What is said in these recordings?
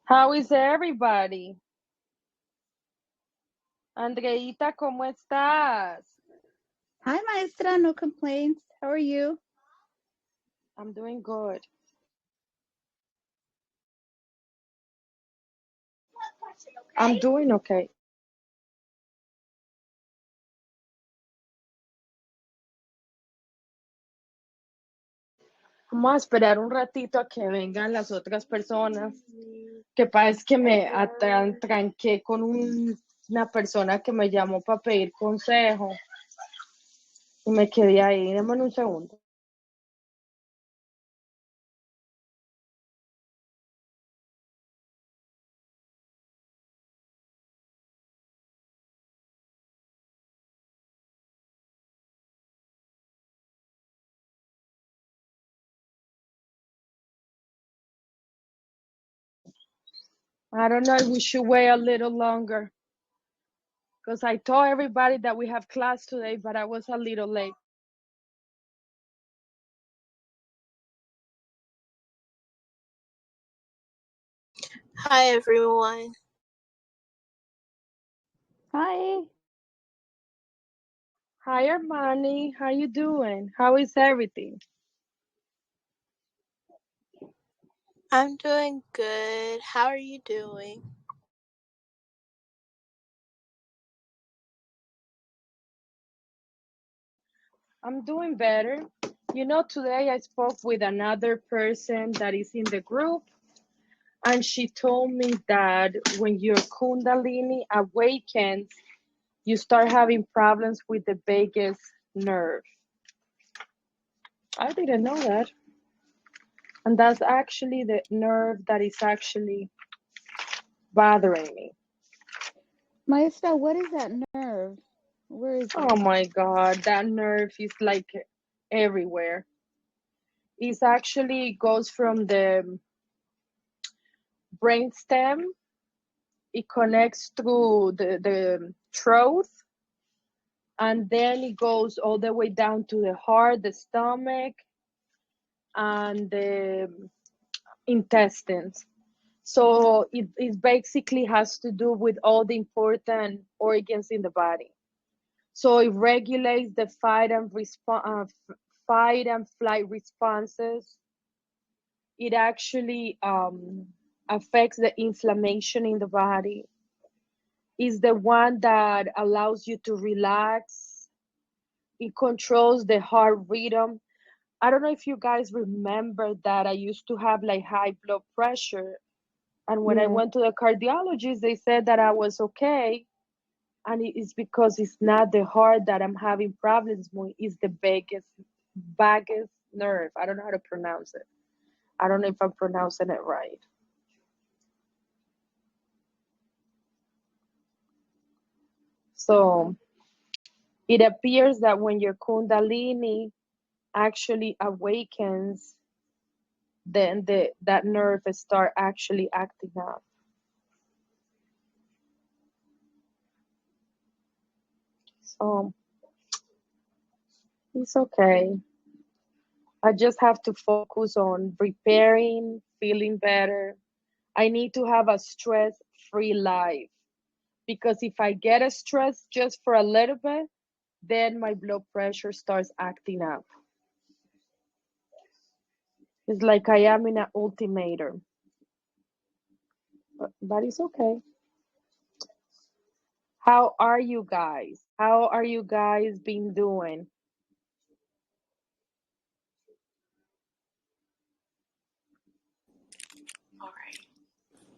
How is everybody? Andreita, ¿cómo estás? Hi, Maestra. No complaints. How are you? I'm doing good. I'm doing okay. Vamos a esperar un ratito a que vengan las otras personas. Que pasa es que me tranqué con una persona que me llamó para pedir consejo y me quedé ahí. Dame un segundo. I don't know if we should wait a little longer because I told everybody that we have class today, but I was a little late. Hi everyone. Hi. Hi, Armani. How you doing? How is everything? I'm doing good. How are you doing? I'm doing better. You know, today I spoke with another person that is in the group, and she told me that when your Kundalini awakens, you start having problems with the vagus nerve. I didn't know that. And that's actually the nerve that is actually bothering me. Maestra, what is that nerve? Where is Oh it? my God, that nerve is like everywhere. It actually goes from the brainstem. It connects through the throat, and then it goes all the way down to the heart, the stomach, and the intestines. So it basically has to do with all the important organs in the body. So it regulates the fight and flight responses. It actually affects the inflammation in the body. Is the one that allows you to relax. It controls the heart rhythm. I don't know if you guys remember that I used to have like high blood pressure. And when I Yes. went to the cardiologist, they said that I was okay. And it's because it's not the heart that I'm having problems with, it's the vagus nerve. I don't know how to pronounce it. I don't know if I'm pronouncing it right. So it appears that when your Kundalini actually awakens, then that nerve start actually acting up. So it's okay. I just have to focus on repairing, feeling better. I need to have a stress-free life because if I get a stress just for a little bit, then my blood pressure starts acting up. It's like I am in an ultimatum, but it's okay. How are you guys? How are you guys been doing? All right.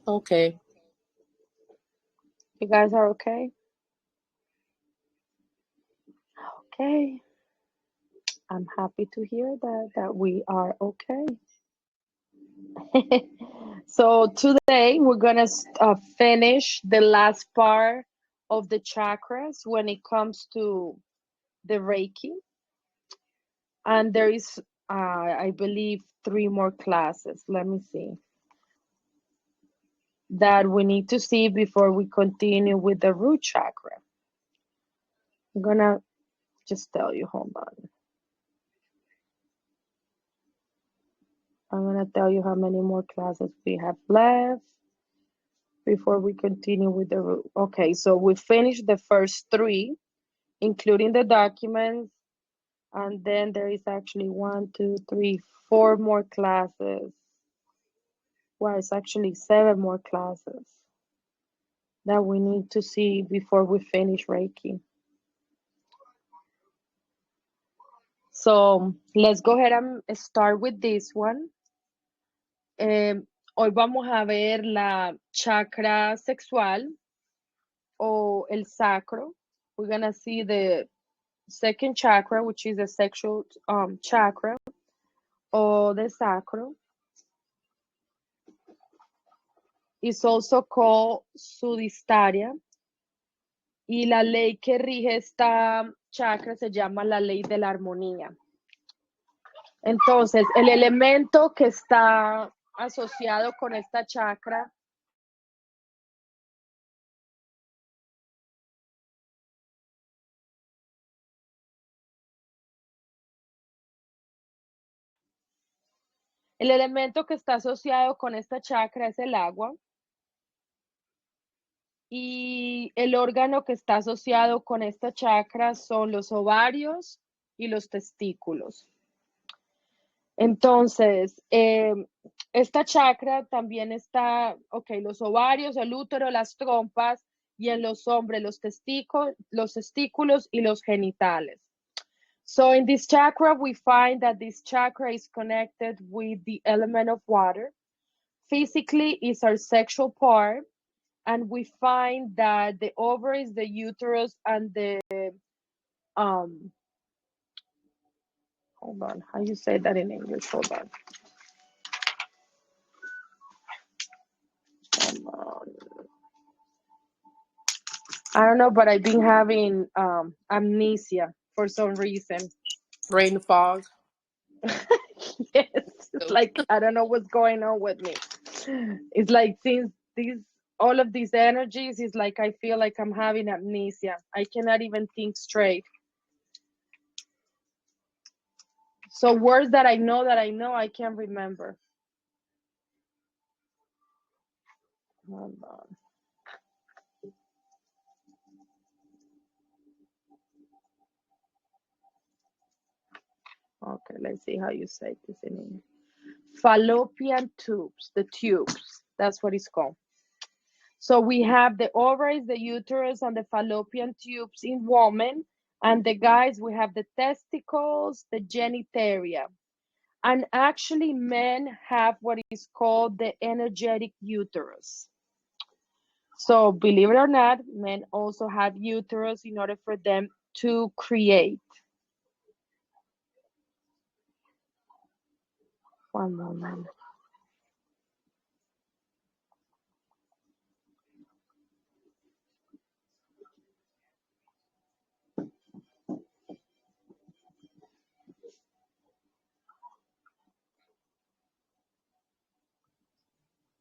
Okay. You guys are okay? Okay. I'm happy to hear that we are okay. So today we're gonna finish the last part of the chakras when it comes to the Reiki, and there is, I believe, three more classes. Let me see that we need to see before we continue with the root chakra. I'm gonna just tell you. Hold on. I'm gonna tell you how many more classes we have left. before we continue with the root. Okay, so we finished the first three, including the documents, and then there is actually 1, 2, 3, 4 more classes. Well, it's actually 7 more classes that we need to see before we finish Reiki. So let's go ahead and start with this one. Hoy vamos a ver la chakra sexual o el sacro. We're gonna see the second chakra, which is the sexual chakra, or the sacro. It's also called sudistaria. Y la ley que rige esta chakra se llama la ley de la armonía. Entonces, el elemento que está asociado con esta chakra es el agua. Y el órgano que está asociado con esta chakra son los ovarios y los testículos. Entonces, esta chakra también está, los ovarios, el útero, las trompas, y en los hombres los testículos y los genitales. So in this chakra, we find that this chakra is connected with the element of water. Physically, is our sexual part, and we find that the ovaries, the uterus, and the hold on, how you say that in English? Hold on. I don't know, but I've been having amnesia for some reason. Brain fog. Yes, it's like I don't know what's going on with me. It's like since all of these energies, it's like I feel like I'm having amnesia. I cannot even think straight. So words that I know, I can't remember. Hold on. Okay, let's see how you say this in English. Fallopian tubes, the tubes, that's what it's called. So we have the ovaries, the uterus, and the fallopian tubes in women, and the guys, we have the testicles, the genitalia. And actually men have what is called the energetic uterus. So believe it or not, men also have uterus in order for them to create. One moment.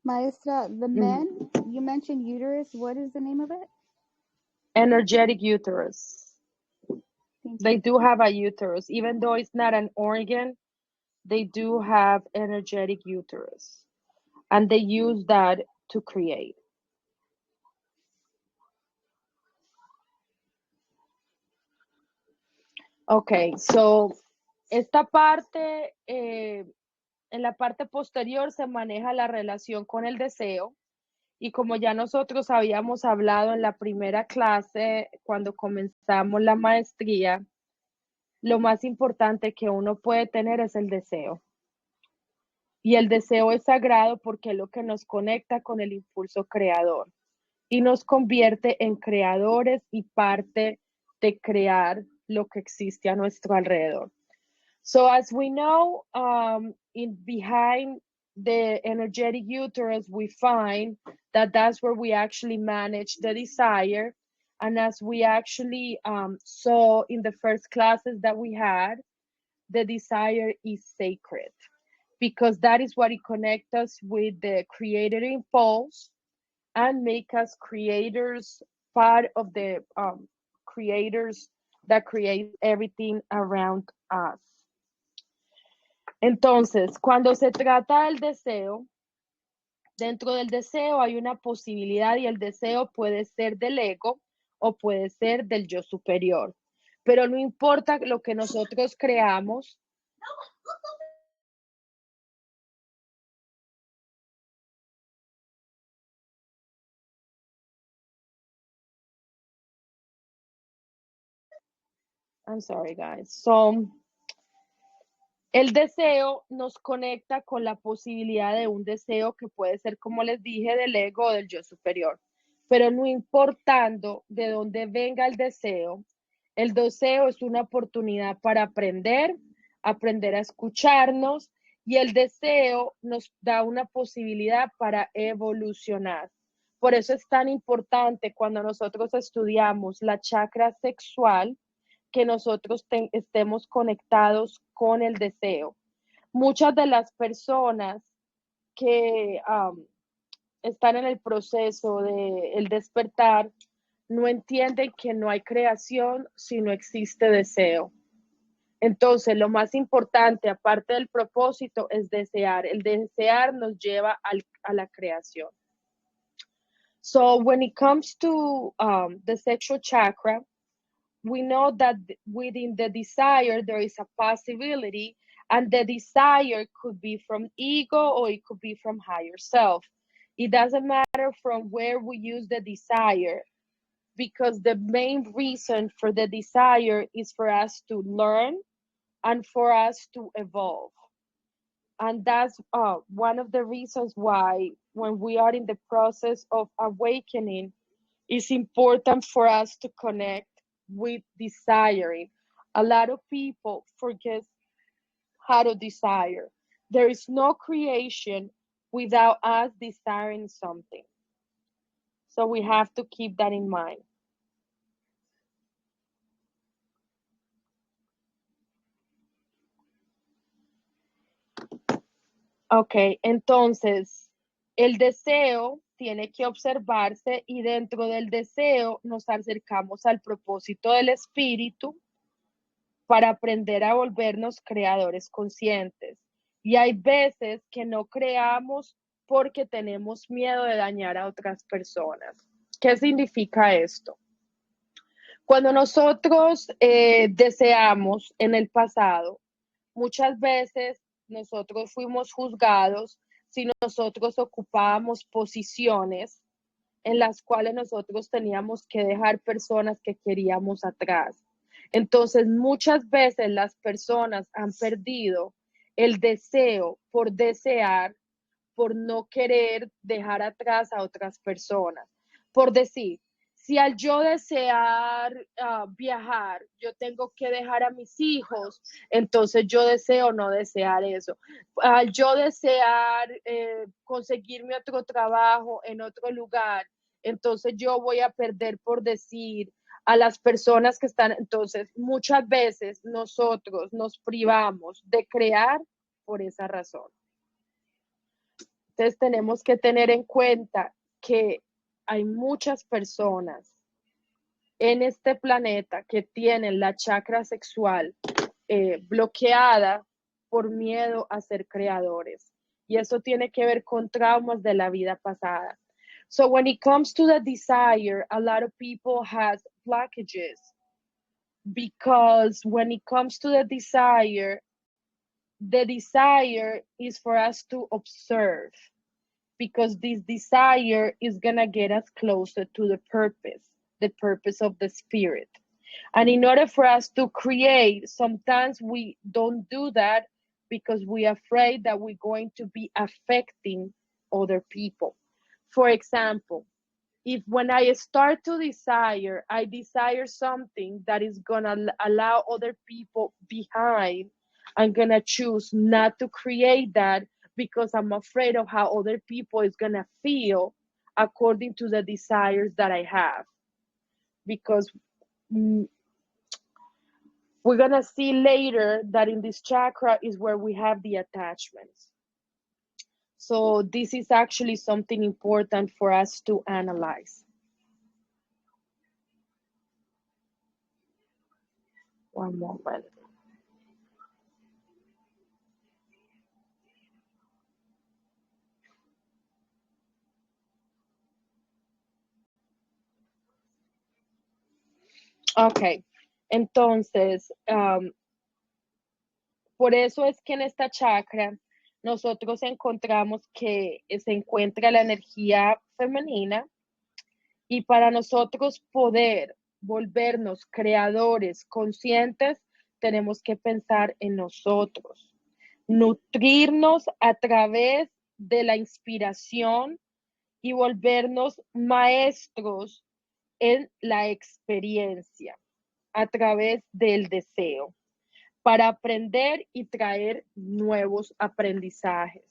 Maestra, the men, you mentioned uterus. What is the name of it? Energetic uterus. Thank They you. do have a uterus. Even though it's not an organ, they do have energetic uterus. And they use that to create. Okay, so esta parte, en la parte posterior se maneja la relación con el deseo. Y como ya nosotros habíamos hablado en la primera clase, cuando comenzamos la maestría, lo más importante que uno puede tener es el deseo. Y el deseo es sagrado porque es lo que nos conecta con el impulso creador y nos convierte en creadores y parte de crear lo que existe a nuestro alrededor. So as we know, behind the energetic uterus, we find that that's where we actually manage the desire. And as we actually saw in the first classes that we had, the desire is sacred because that is what it connects us with the creator impulse and make us creators, part of the creators that create everything around us. Entonces, cuando se trata del deseo, Dentro del deseo hay una posibilidad y el deseo puede ser del ego o puede ser del yo superior. Pero no importa lo que nosotros creamos, I'm sorry guys. So, el deseo nos conecta con la posibilidad de un deseo que puede ser, como les dije, del ego o del yo superior. Pero no importando de dónde venga el deseo es una oportunidad para aprender, aprender a escucharnos y el deseo nos da una posibilidad para evolucionar. Por eso es tan importante cuando nosotros estudiamos la chakra sexual que nosotros estemos conectados con el deseo. Muchas de las personas que están en el proceso de el despertar no entienden que no hay creación si no existe deseo. Entonces, lo más importante, aparte del propósito, es desear. El desear nos lleva a la creación. So, when it comes to the sexual chakra, we know that within the desire there is a possibility, and the desire could be from ego or it could be from higher self. It doesn't matter from where we use the desire, because the main reason for the desire is for us to learn and for us to evolve. And that's one of the reasons why when we are in the process of awakening, it's important for us to connect with desiring. A lot of people forget how to desire. There is no creation without us desiring something. So we have to keep that in mind. Ok, entonces el deseo tiene que observarse y dentro del deseo nos acercamos al propósito del espíritu para aprender a volvernos creadores conscientes. Y hay veces que no creamos porque tenemos miedo de dañar a otras personas. ¿Qué significa esto? Cuando nosotros deseamos en el pasado, muchas veces nosotros fuimos juzgados si nosotros ocupábamos posiciones en las cuales nosotros teníamos que dejar personas que queríamos atrás. Entonces, muchas veces las personas han perdido el deseo por desear, por no querer dejar atrás a otras personas. Por decir, si al yo desear viajar, yo tengo que dejar a mis hijos, entonces yo deseo no desear eso. Al yo desear conseguirme otro trabajo en otro lugar, entonces yo voy a perder por decir a las personas que están. Entonces, muchas veces nosotros nos privamos de crear por esa razón. Entonces tenemos que tener en cuenta que hay muchas personas en este planeta que tienen la chakra sexual bloqueada por miedo a ser creadores. Y eso tiene que ver con traumas de la vida pasada. So when it comes to the desire, a lot of people has blockages because when it comes to the desire is for us to observe, because this desire is going to get us closer to the purpose of the spirit. And in order for us to create, sometimes we don't do that because we're afraid that we're going to be affecting other people. For example, if when I start to desire, I desire something that is going to allow other people behind, I'm going to choose not to create that because I'm afraid of how other people is going to feel according to the desires that I have. Because we're going to see later that in this chakra is where we have the attachments. So this is actually something important for us to analyze. One moment. Ok, entonces, por eso es que en esta chakra nosotros encontramos que se encuentra la energía femenina y para nosotros poder volvernos creadores conscientes, tenemos que pensar en nosotros, nutrirnos a través de la inspiración y volvernos maestros en la experiencia a través del deseo para aprender y traer nuevos aprendizajes.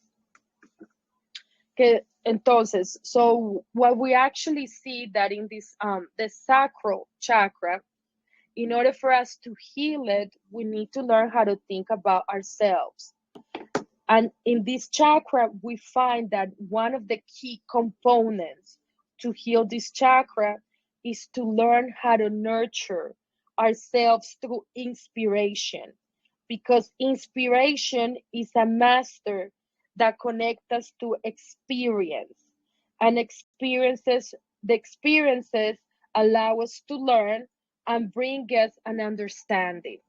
Entonces, so what we actually see that in this the sacral chakra, in order for us to heal it, we need to learn how to think about ourselves. And in this chakra, we find that one of the key components to heal this chakra is to learn how to nurture ourselves through inspiration, because inspiration is a master that connects us to experience, and the experiences allow us to learn and bring us an understanding.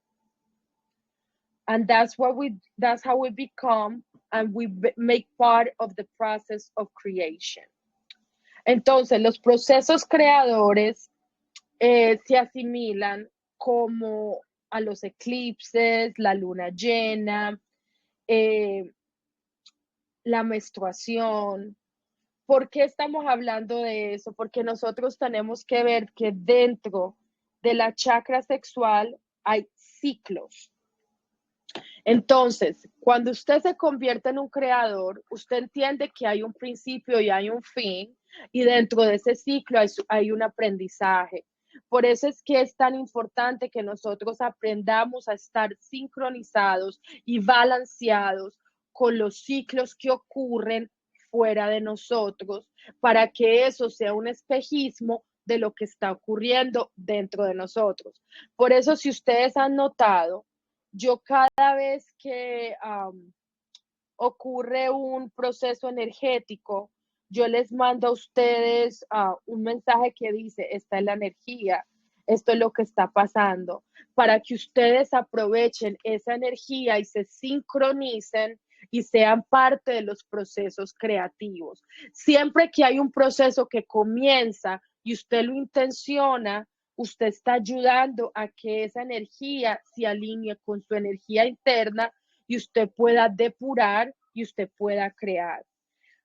And that's how we become and we make part of the process of creation. Entonces, los procesos creadores se asimilan como a los eclipses, la luna llena, la menstruación. ¿Por qué estamos hablando de eso? Porque nosotros tenemos que ver que dentro de la chakra sexual hay ciclos. Entonces, cuando usted se convierte en un creador, usted entiende que hay un principio y hay un fin, y dentro de ese ciclo hay un aprendizaje. Por eso es que es tan importante que nosotros aprendamos a estar sincronizados y balanceados con los ciclos que ocurren fuera de nosotros, para que eso sea un espejismo de lo que está ocurriendo dentro de nosotros. Por eso, si ustedes han notado, yo cada vez que ocurre un proceso energético, yo les mando a ustedes un mensaje que dice, esta es la energía, esto es lo que está pasando, para que ustedes aprovechen esa energía y se sincronicen y sean parte de los procesos creativos. Siempre que hay un proceso que comienza y usted lo intenciona, usted está ayudando a que esa energía se alinee con su energía interna y usted pueda depurar y usted pueda crear.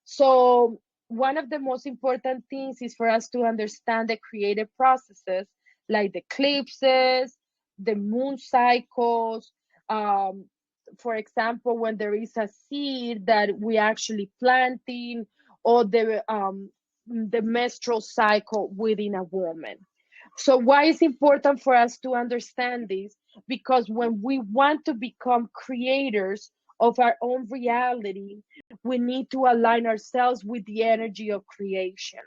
So one of the most important things is for us to understand the creative processes like the eclipses, the moon cycles, for example, when there is a seed that we actually planting, or the menstrual cycle within a woman. So why is important for us to understand this? Because when we want to become creators of our own reality, we need to align ourselves with the energy of creation.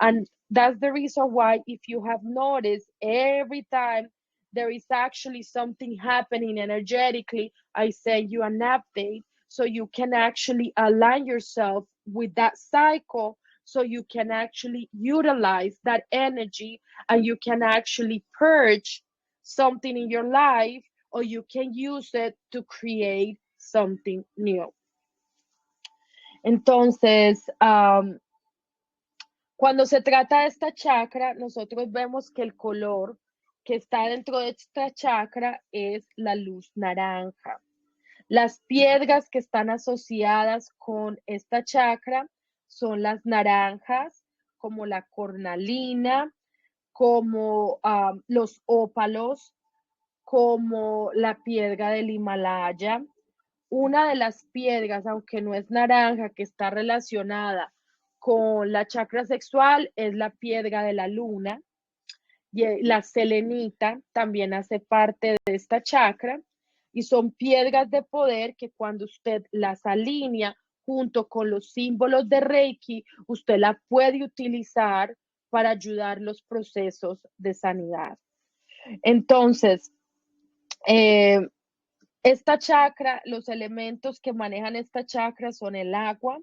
And that's the reason why, if you have noticed, every time there is actually something happening energetically, I send you an update so you can actually align yourself with that cycle, so you can actually utilize that energy and you can actually purge something in your life, or you can use it to create something new. Entonces, cuando se trata de esta chakra, nosotros vemos que el color que está dentro de esta chakra es la luz naranja. Las piedras que están asociadas con esta chakra son las naranjas, como la cornalina, como los ópalos, como la piedra del Himalaya. Una de las piedras, aunque no es naranja, que está relacionada con la chakra sexual es la piedra de la luna, y la selenita también hace parte de esta chakra, y son piedras de poder que cuando usted las alinea junto con los símbolos de Reiki, usted la puede utilizar para ayudar los procesos de sanidad. Entonces, esta chakra, los elementos que manejan esta chakra son el agua,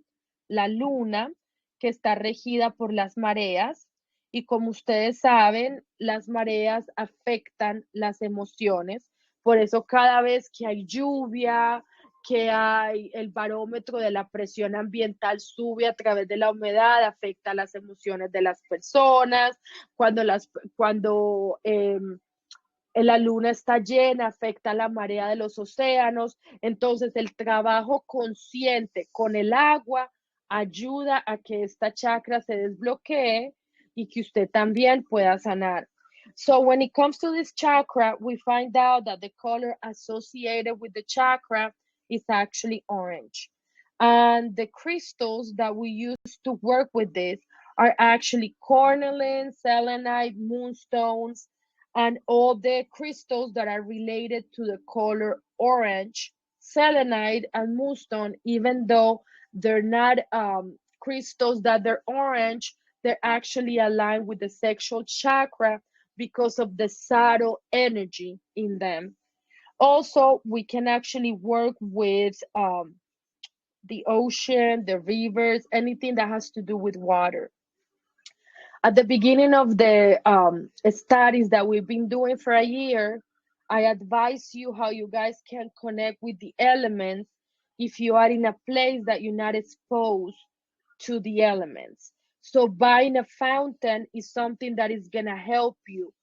la luna, que está regida por las mareas, Y como ustedes saben, las mareas afectan las emociones. Por eso cada vez que hay lluvia, que hay el barómetro de la presión ambiental sube a través de la humedad, afecta las emociones de las personas. Cuando la luna está llena, afecta la marea de los océanos. Entonces, el trabajo consciente con el agua ayuda a que esta chakra se desbloquee y que usted también pueda sanar. So when it comes to this chakra, we find out that the color associated with the chakra is actually orange. And the crystals that we use to work with this are actually cornelian, selenite, moonstones, and all the crystals that are related to the color orange, selenite, and moonstone, even though they're not crystals that they're orange, they're actually aligned with the sexual chakra because of the subtle energy in them. Also, we can actually work with the ocean, the rivers, anything that has to do with water. At the beginning of the studies that we've been doing for a year, I advise you how you guys can connect with the elements if you are in a place that you're not exposed to the elements. So buying a fountain is something that is going to help you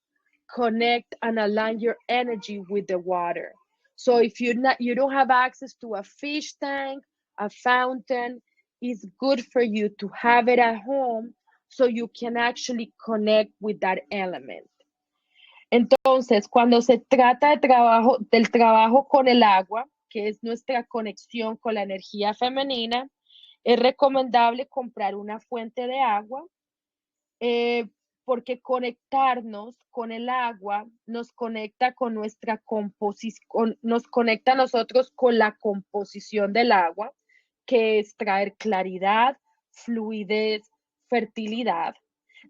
connect and align your energy with the water. So if you don't have access to a fish tank, a fountain, it's good for you to have it at home so you can actually connect with that element. Entonces, cuando se trata del trabajo con el agua, que es nuestra conexión con la energía femenina, es recomendable comprar una fuente de agua, porque conectarnos con el agua nos conecta con nuestra composición, nos conecta a nosotros con la composición del agua, que es traer claridad, fluidez, fertilidad.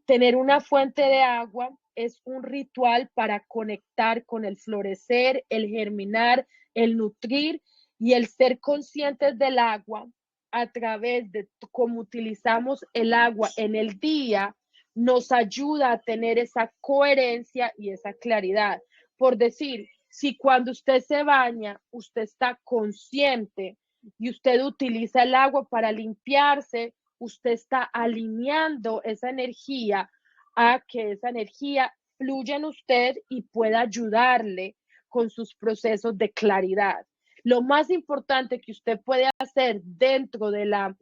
Tener una fuente de agua es un ritual para conectar con el florecer, el germinar, el nutrir y el ser conscientes del agua a través de cómo utilizamos el agua en el día, nos ayuda a tener esa coherencia y esa claridad. Por decir, si cuando usted se baña, usted está consciente y usted utiliza el agua para limpiarse, usted está alineando esa energía a que esa energía fluya en usted y pueda ayudarle con sus procesos de claridad. Lo más importante que usted puede hacer dentro de la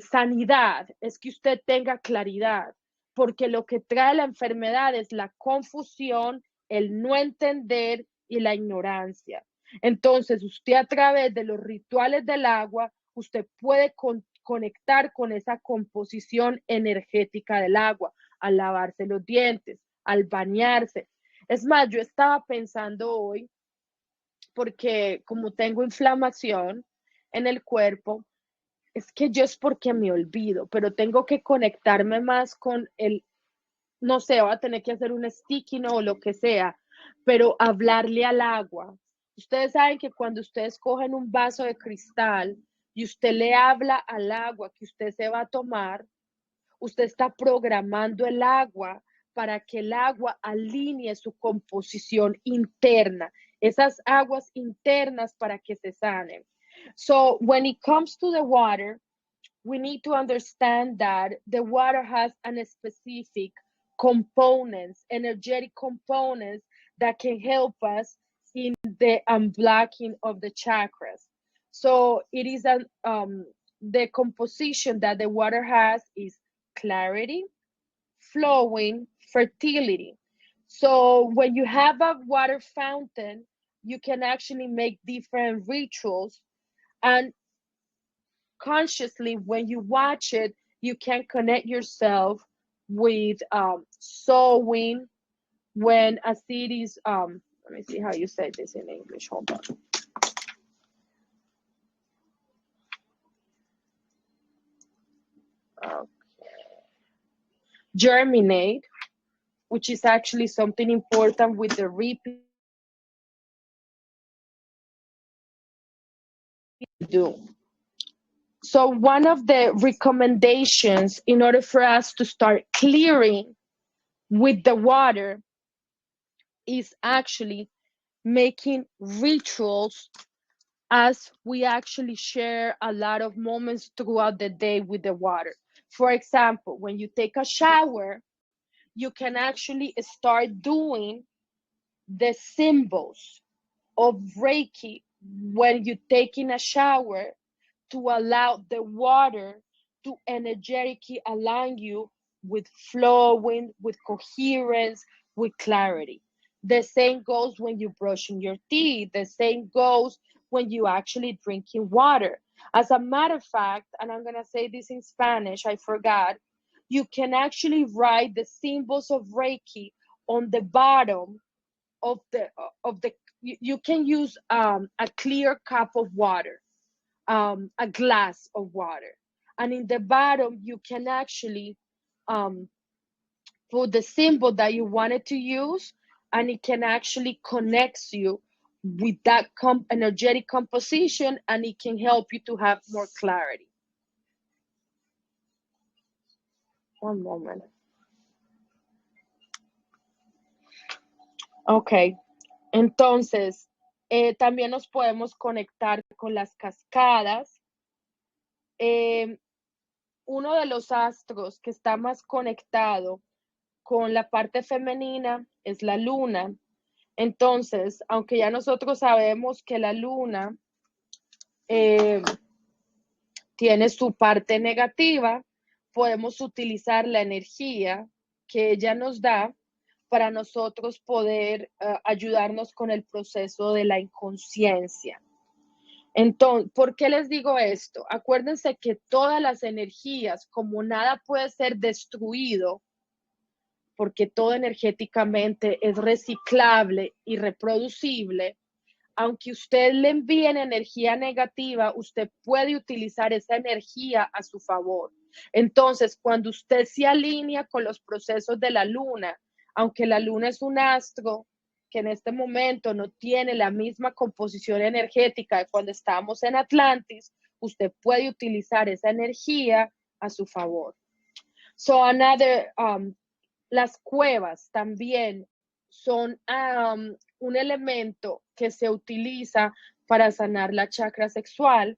sanidad es que usted tenga claridad, porque lo que trae la enfermedad es la confusión, el no entender y la ignorancia. Entonces, usted a través de los rituales del agua, usted puede conectar con esa composición energética del agua, al lavarse los dientes, al bañarse. Es más, yo estaba pensando hoy, porque como tengo inflamación en el cuerpo, es que yo es porque me olvido, pero tengo que conectarme más con el, no sé, voy a tener que hacer un sticky no o lo que sea, pero hablarle al agua. Ustedes saben que cuando ustedes cogen un vaso de cristal y usted le habla al agua que usted se va a tomar, usted está programando el agua para que el agua alinee su composición interna, esas aguas internas para que se sanen. So when it comes to the water, we need to understand that the water has an specific components, energetic components that can help us in the unblocking of the chakras. So it is the composition that the water has is clarity, flowing, fertility. So when you have a water fountain, you can actually make different rituals, and consciously when you watch it, you can connect yourself with sowing when a seed is let me see how you say this in English, hold on. Germinate, which is actually something important with the reaping do. So one of the recommendations in order for us to start clearing with the water is actually making rituals, as we actually share a lot of moments throughout the day with the water. For example, when you take a shower, you can actually start doing the symbols of Reiki when you take in a shower to allow the water to energetically align you with flowing, with coherence, with clarity. The same goes when you're brushing your teeth. The same goes when you actually drinking water. As a matter of fact, and I'm gonna say this in Spanish, I forgot, you can actually write the symbols of Reiki on the bottom of the you can use a clear cup of water, a glass of water, and in the bottom you can actually um, put the symbol that you wanted to use, and it can actually connect you with that energetic composition, and it can help you to have more clarity. One moment. Ok, entonces también nos podemos conectar con las cascadas. Uno de los astros que está más conectado con la parte femenina es la luna. Entonces, aunque ya nosotros sabemos que la luna tiene su parte negativa, podemos utilizar la energía que ella nos da para nosotros poder ayudarnos con el proceso de la inconsciencia. Entonces, ¿por qué les digo esto? Acuérdense que todas las energías, como nada puede ser destruido, porque todo energéticamente es reciclable y reproducible, aunque usted le envíe energía negativa, usted puede utilizar esa energía a su favor. Entonces, cuando usted se alinea con los procesos de la luna, aunque la luna es un astro que en este momento no tiene la misma composición energética de cuando estábamos en Atlantis, usted puede utilizar esa energía a su favor. So las cuevas también son un elemento que se utiliza para sanar la chakra sexual,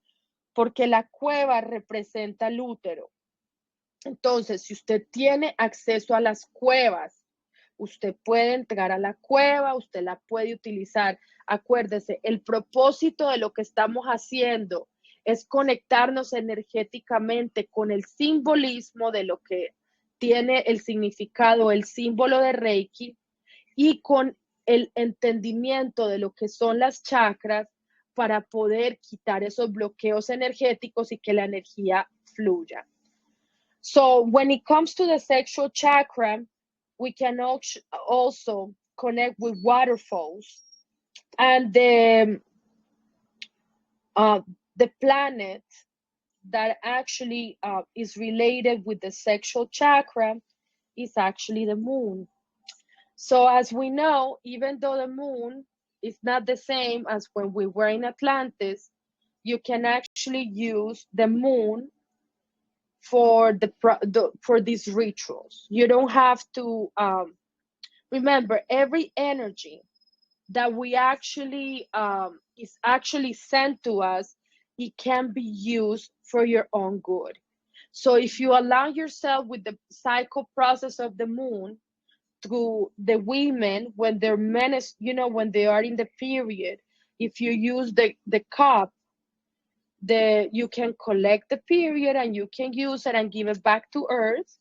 porque la cueva representa el útero. Entonces, si usted tiene acceso a las cuevas, usted puede entrar a la cueva, usted la puede utilizar. Acuérdese, el propósito de lo que estamos haciendo es conectarnos energéticamente con el simbolismo de lo que tiene el significado, el símbolo de Reiki, y con el entendimiento de lo que son las chakras para poder quitar esos bloqueos energéticos y que la energía fluya. So when it comes to the sexual chakra, we can also connect with waterfalls, and the planet that actually is related with the sexual chakra is actually the moon. So as we know, even though the moon is not the same as when we were in Atlantis, you can actually use the moon for for these rituals. You don't have to remember, every energy that we actually is actually sent to us, it can be used for your own good. So if you align yourself with the cycle process of the moon through the women when they're when they are in the period, if you use the cup, you can collect the period and you can use it and give it back to earth,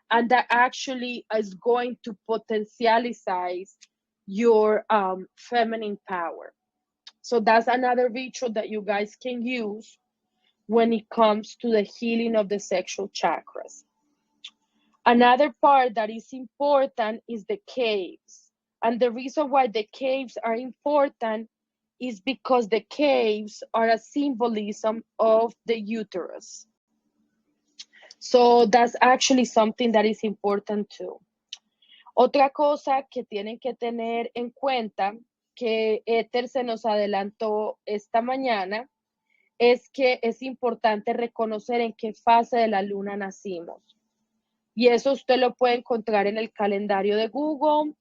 and that actually is going to potentialize your feminine power. So that's another ritual that you guys can use when it comes to the healing of the sexual chakras. Another part that is important is the caves. And the reason why the caves are important is because the caves are a symbolism of the uterus. So that's actually something that is important too. Otra cosa que tienen que tener en cuenta, que Éter se nos adelantó esta mañana, es que es importante reconocer en qué fase de la luna nacimos. Y eso usted lo puede encontrar en el calendario de Google,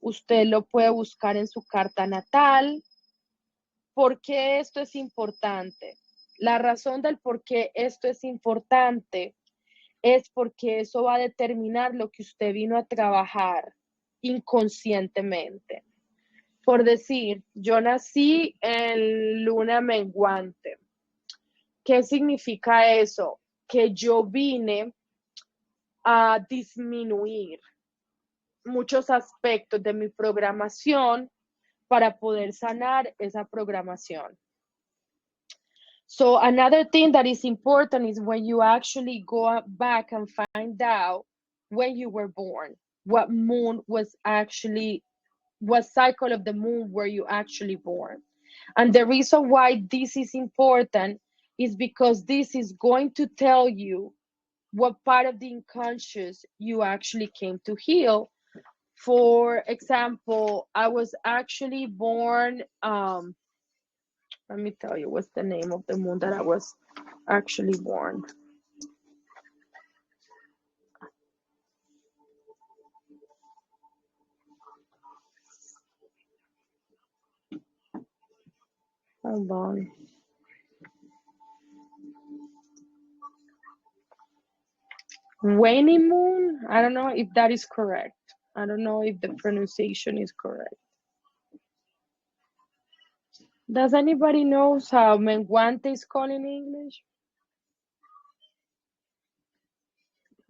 usted lo puede buscar en su carta natal. ¿Por qué esto es importante? La razón del por qué esto es importante es porque eso va a determinar lo que usted vino a trabajar inconscientemente. Por decir, yo nací en luna menguante. ¿Qué significa eso? Que yo vine a disminuir muchos aspectos de mi programación para poder sanar esa programación. So another thing that is important is when you actually go back and find out when you were born, what moon was actually, what cycle of the moon were you actually born. And the reason why this is important is because this is going to tell you what part of the unconscious you actually came to heal. For example, I was actually born, let me tell you what's the name of the moon that I was actually born. Hold on. Waning moon? I don't know if that is correct. I don't know if the pronunciation is correct. Does anybody knows how menguante is called in English?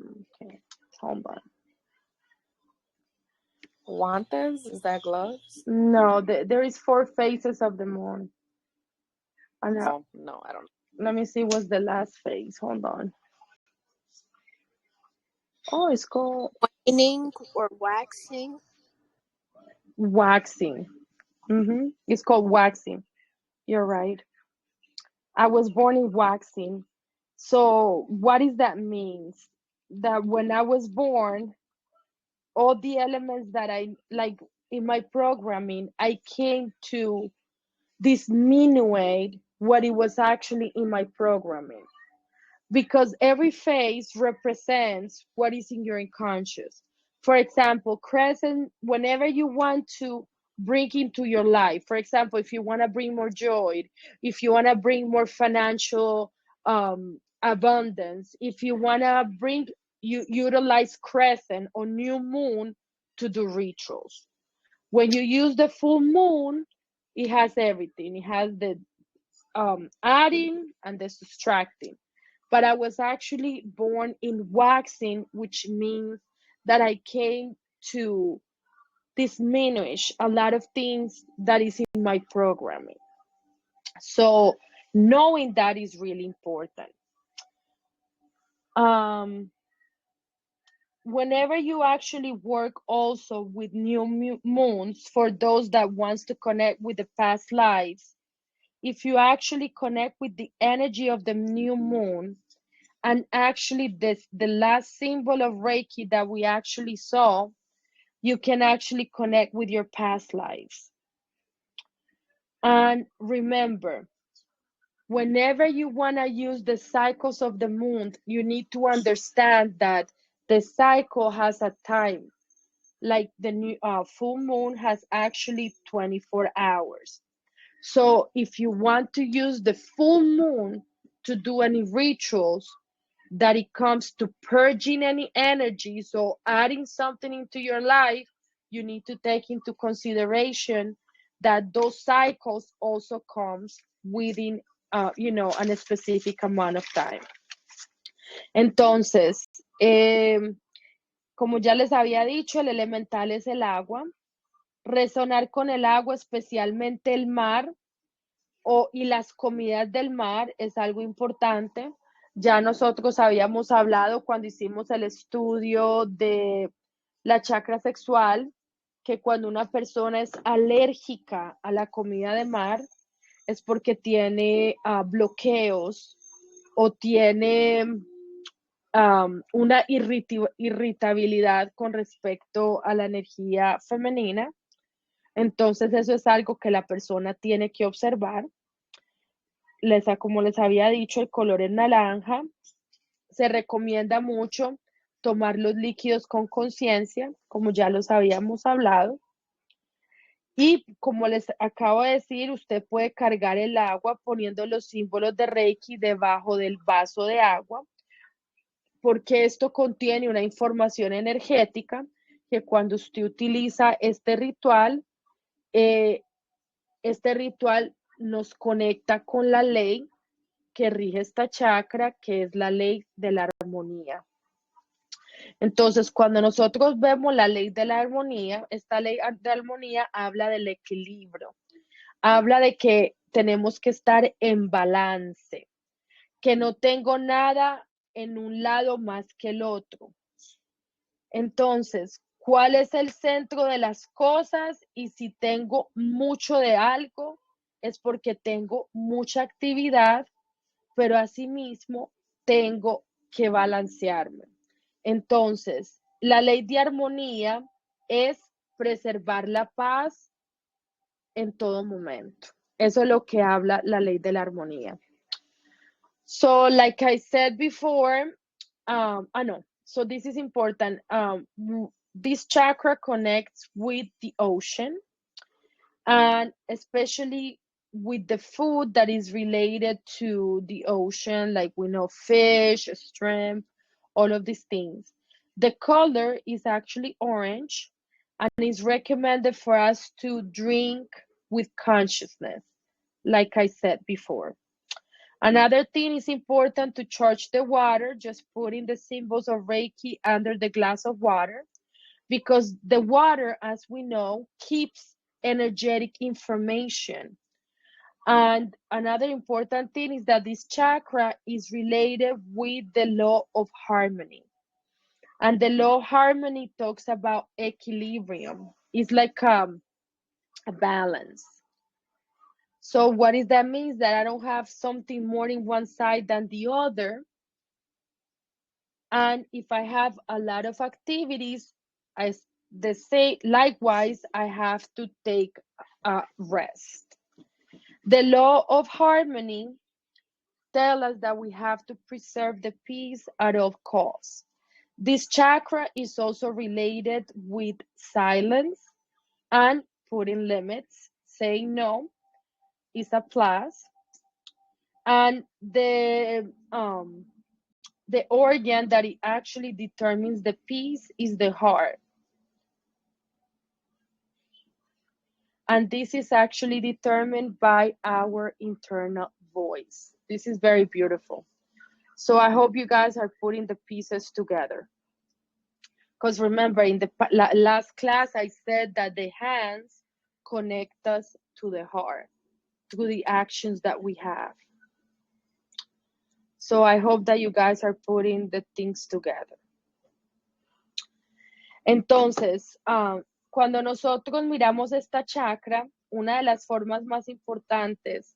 Okay, hold on. Guantes? Is that gloves? No, there is 4 phases of the moon. Oh, no, I don't know. Let me see what's the last phase. Hold on. Oh, it's called Waning or waxing? waxing. It's called waxing. You're right. I was born in waxing. So what does that mean? That when I was born, all the elements that I like in my programming, I came to diminuate what it was actually in my programming. Because every phase represents what is in your unconscious. For example, crescent, whenever you want to bring into your life, for example, if you want to bring more joy, if you want to bring more financial abundance, if you want to bring, you utilize crescent or new moon to do rituals. When you use the full moon, it has everything. It has the adding and the subtracting. But I was actually born in waxing, which means that I came to diminish a lot of things that is in my programming. So knowing that is really important. Whenever you actually work also with new moons, for those that wants to connect with the past lives, if you actually connect with the energy of the new moon, and actually the last symbol of Reiki that we actually saw, you can actually connect with your past lives. And remember, whenever you want to use the cycles of the moon, you need to understand that the cycle has a time. Like the new full moon has actually 24 hours. So if you want to use the full moon to do any rituals, that it comes to purging any energy, so adding something into your life, you need to take into consideration that those cycles also comes within, a specific amount of time. Entonces, como ya les había dicho, el elemental es el agua. Resonar con el agua, especialmente el mar y las comidas del mar, es algo importante. Ya nosotros habíamos hablado cuando hicimos el estudio de la chakra sexual, que cuando una persona es alérgica a la comida de mar, es porque tiene bloqueos o tiene una irritabilidad con respecto a la energía femenina. Entonces eso es algo que la persona tiene que observar. como les había dicho, el color es naranja. Se recomienda mucho tomar los líquidos con conciencia, como ya los habíamos hablado. Y como les acabo de decir, usted puede cargar el agua poniendo los símbolos de Reiki debajo del vaso de agua, porque esto contiene una información energética que cuando usted utiliza eh, este ritual nos conecta con la ley que rige esta chakra, que es la ley de la armonía. Entonces, cuando nosotros vemos la ley de la armonía, esta ley de armonía habla del equilibrio, habla de que tenemos que estar en balance, que no tengo nada en un lado más que el otro. Entonces, ¿cuál es el centro de las cosas? Y si tengo mucho de algo, es porque tengo mucha actividad, pero asimismo tengo que balancearme. Entonces, la ley de armonía es preservar la paz en todo momento. Eso es lo que habla la ley de la armonía. So, like I said before, so this is important. This chakra connects with the ocean, and especially with the food that is related to the ocean, like we know fish, shrimp, all of these things. The color is actually orange and is recommended for us to drink with consciousness, like I said before. Another thing is important to charge the water, just putting the symbols of Reiki under the glass of water, because the water, as we know, keeps energetic information. And another important thing is that this chakra is related with the law of harmony. And the law of harmony talks about equilibrium. It's like a balance. So what does that mean? That I don't have something more in one side than the other. And if I have a lot of activities, they say likewise, I have to take a rest. The law of harmony tells us that we have to preserve the peace at all costs. This chakra is also related with silence and putting limits. Saying no is a plus. And the organ that it actually determines the peace is the heart. And this is actually determined by our internal voice. This is very beautiful. So I hope you guys are putting the pieces together. Because remember, in the last class, I said that the hands connect us to the heart, through the actions that we have. So I hope that you guys are putting the things together. Entonces, cuando nosotros miramos esta chakra, una de las formas más importantes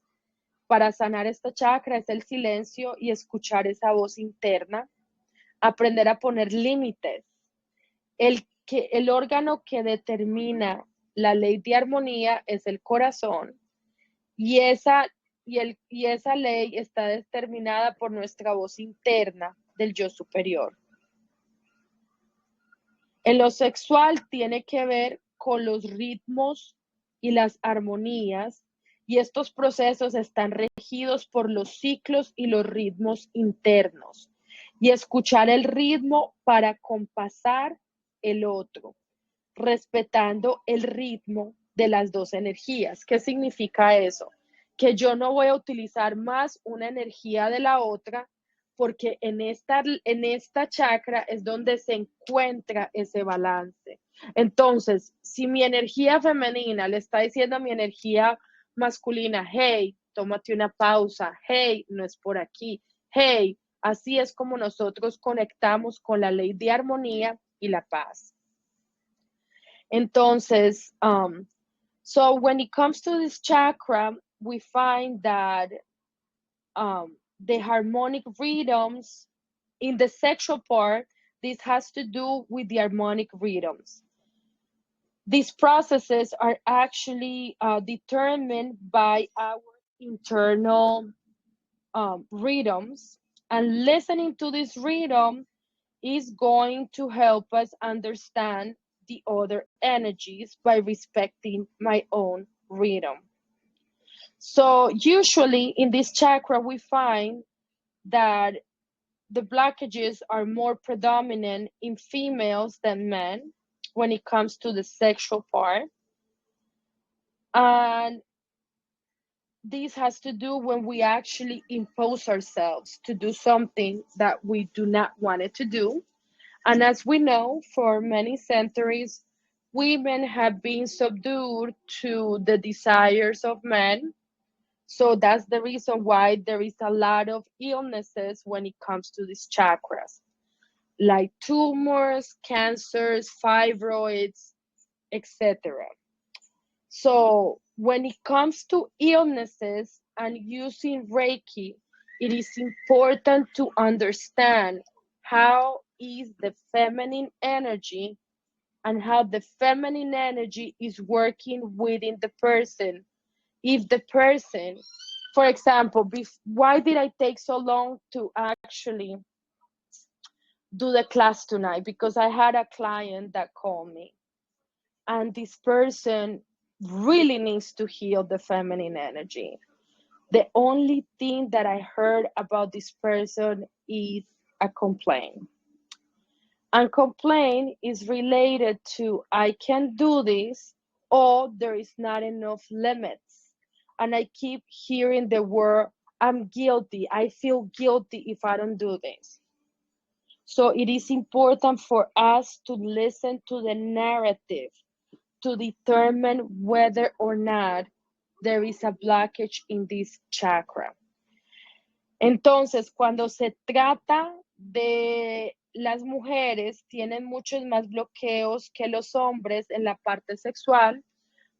para sanar esta chakra es el silencio y escuchar esa voz interna, aprender a poner límites. El órgano que determina la ley de armonía es el corazón, y esa ley está determinada por nuestra voz interna del yo superior. En lo sexual tiene que ver con los ritmos y las armonías, y estos procesos están regidos por los ciclos y los ritmos internos. Y escuchar el ritmo para compasar el otro, respetando el ritmo de las dos energías. ¿Qué significa eso? Que yo no voy a utilizar más una energía de la otra, porque en esta chakra es donde se encuentra ese balance. Entonces, si mi energía femenina le está diciendo a mi energía masculina, hey, tómate una pausa, hey, no es por aquí, hey, así es como nosotros conectamos con la ley de armonía y la paz. Entonces, so when it comes to this chakra, we find that the harmonic rhythms in the sexual part, this has to do with the harmonic rhythms. These processes are actually determined by our internal rhythms, and listening to this rhythm is going to help us understand the other energies by respecting my own rhythm. So usually in this chakra we find that the blockages are more predominant in females than men when it comes to the sexual part. And this has to do when we actually impose ourselves to do something that we do not want it to do. And as we know, for many centuries, women have been subdued to the desires of men. So that's the reason why there is a lot of illnesses when it comes to these chakras, like tumors, cancers, fibroids, etc. So when it comes to illnesses and using Reiki, it is important to understand how is the feminine energy and how the feminine energy is working within the person. If the person, for example, why did I take so long to actually do the class tonight? Because I had a client that called me, and this person really needs to heal the feminine energy. The only thing that I heard about this person is a complaint. And complaint is related to I can't do this, or there is not enough limits. And I keep hearing the word I'm guilty. I feel guilty if I don't do this. So it is important for us to listen to the narrative to determine whether or not there is a blockage in this chakra. Entonces, cuando se trata de las mujeres, tienen muchos más bloqueos que los hombres en la parte sexual,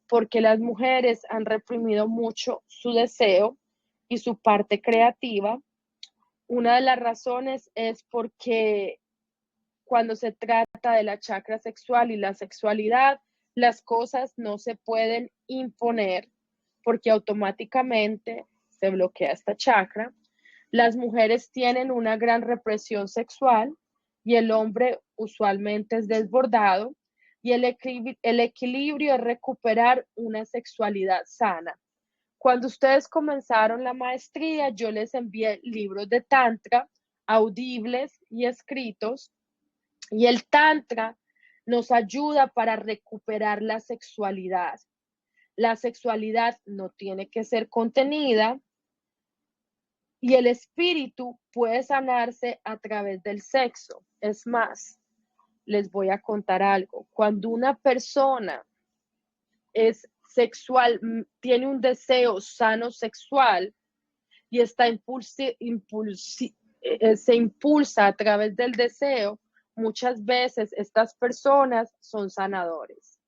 porque las mujeres han reprimido mucho su deseo y su parte creativa. Una de las razones es porque cuando se trata de la chakra sexual y la sexualidad, las cosas no se pueden imponer porque automáticamente se bloquea esta chakra. Las mujeres tienen una gran represión sexual y el hombre usualmente es desbordado, y el equilibrio es recuperar una sexualidad sana. Cuando ustedes comenzaron la maestría, yo les envié libros de tantra audibles y escritos, y el tantra nos ayuda para recuperar la sexualidad. La sexualidad no tiene que ser contenida, y el espíritu puede sanarse a través del sexo. Es más, les voy a contar algo. Cuando una persona es sexual, tiene un deseo sano sexual y está se impulsa a través del deseo, muchas veces estas personas son sanadores.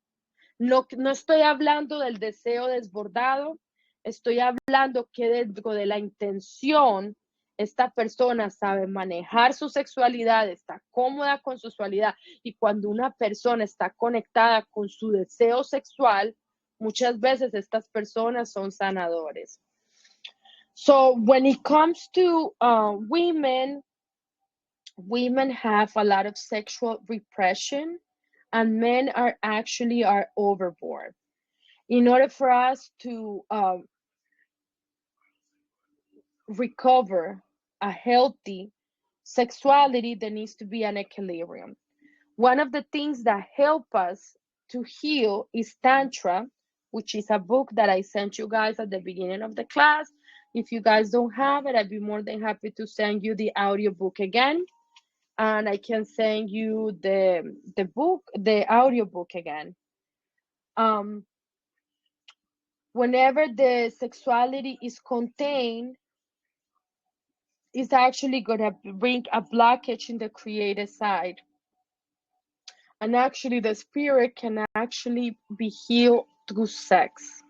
No estoy hablando del deseo desbordado, estoy hablando que dentro de la intención, esta persona sabe manejar su sexualidad, está cómoda con su sexualidad, y cuando una persona está conectada con su deseo sexual, muchas veces estas personas son sanadores. So when it comes to women have a lot of sexual repression, and men are overboard. In order for us to recover a healthy sexuality, there needs to be an equilibrium. One of the things that help us to heal is Tantra, which is a book that I sent you guys at the beginning of the class. If you guys don't have it, I'd be more than happy to send you the audio book again. And I can send you the audio book again. Whenever the sexuality is contained, it's actually going to bring a blockage in the creative side. And actually, the spirit can actually be healed through sex.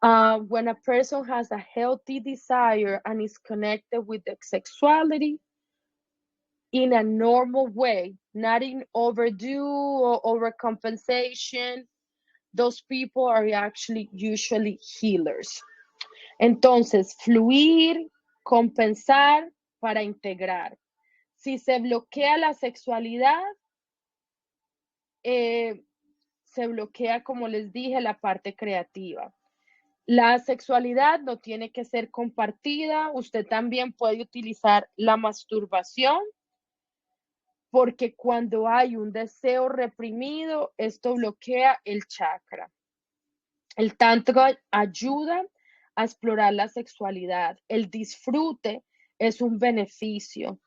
When a person has a healthy desire and is connected with the sexuality in a normal way, not in overdue or overcompensation, those people are actually usually healers. Entonces, fluir compensar para integrar. Si se bloquea la sexualidad, se bloquea, como les dije, la parte creativa. La sexualidad no tiene que ser compartida. Usted también puede utilizar la masturbación, porque cuando hay un deseo reprimido, esto bloquea el chakra. El tantra ayuda a explorar la sexualidad. El disfrute es un beneficio.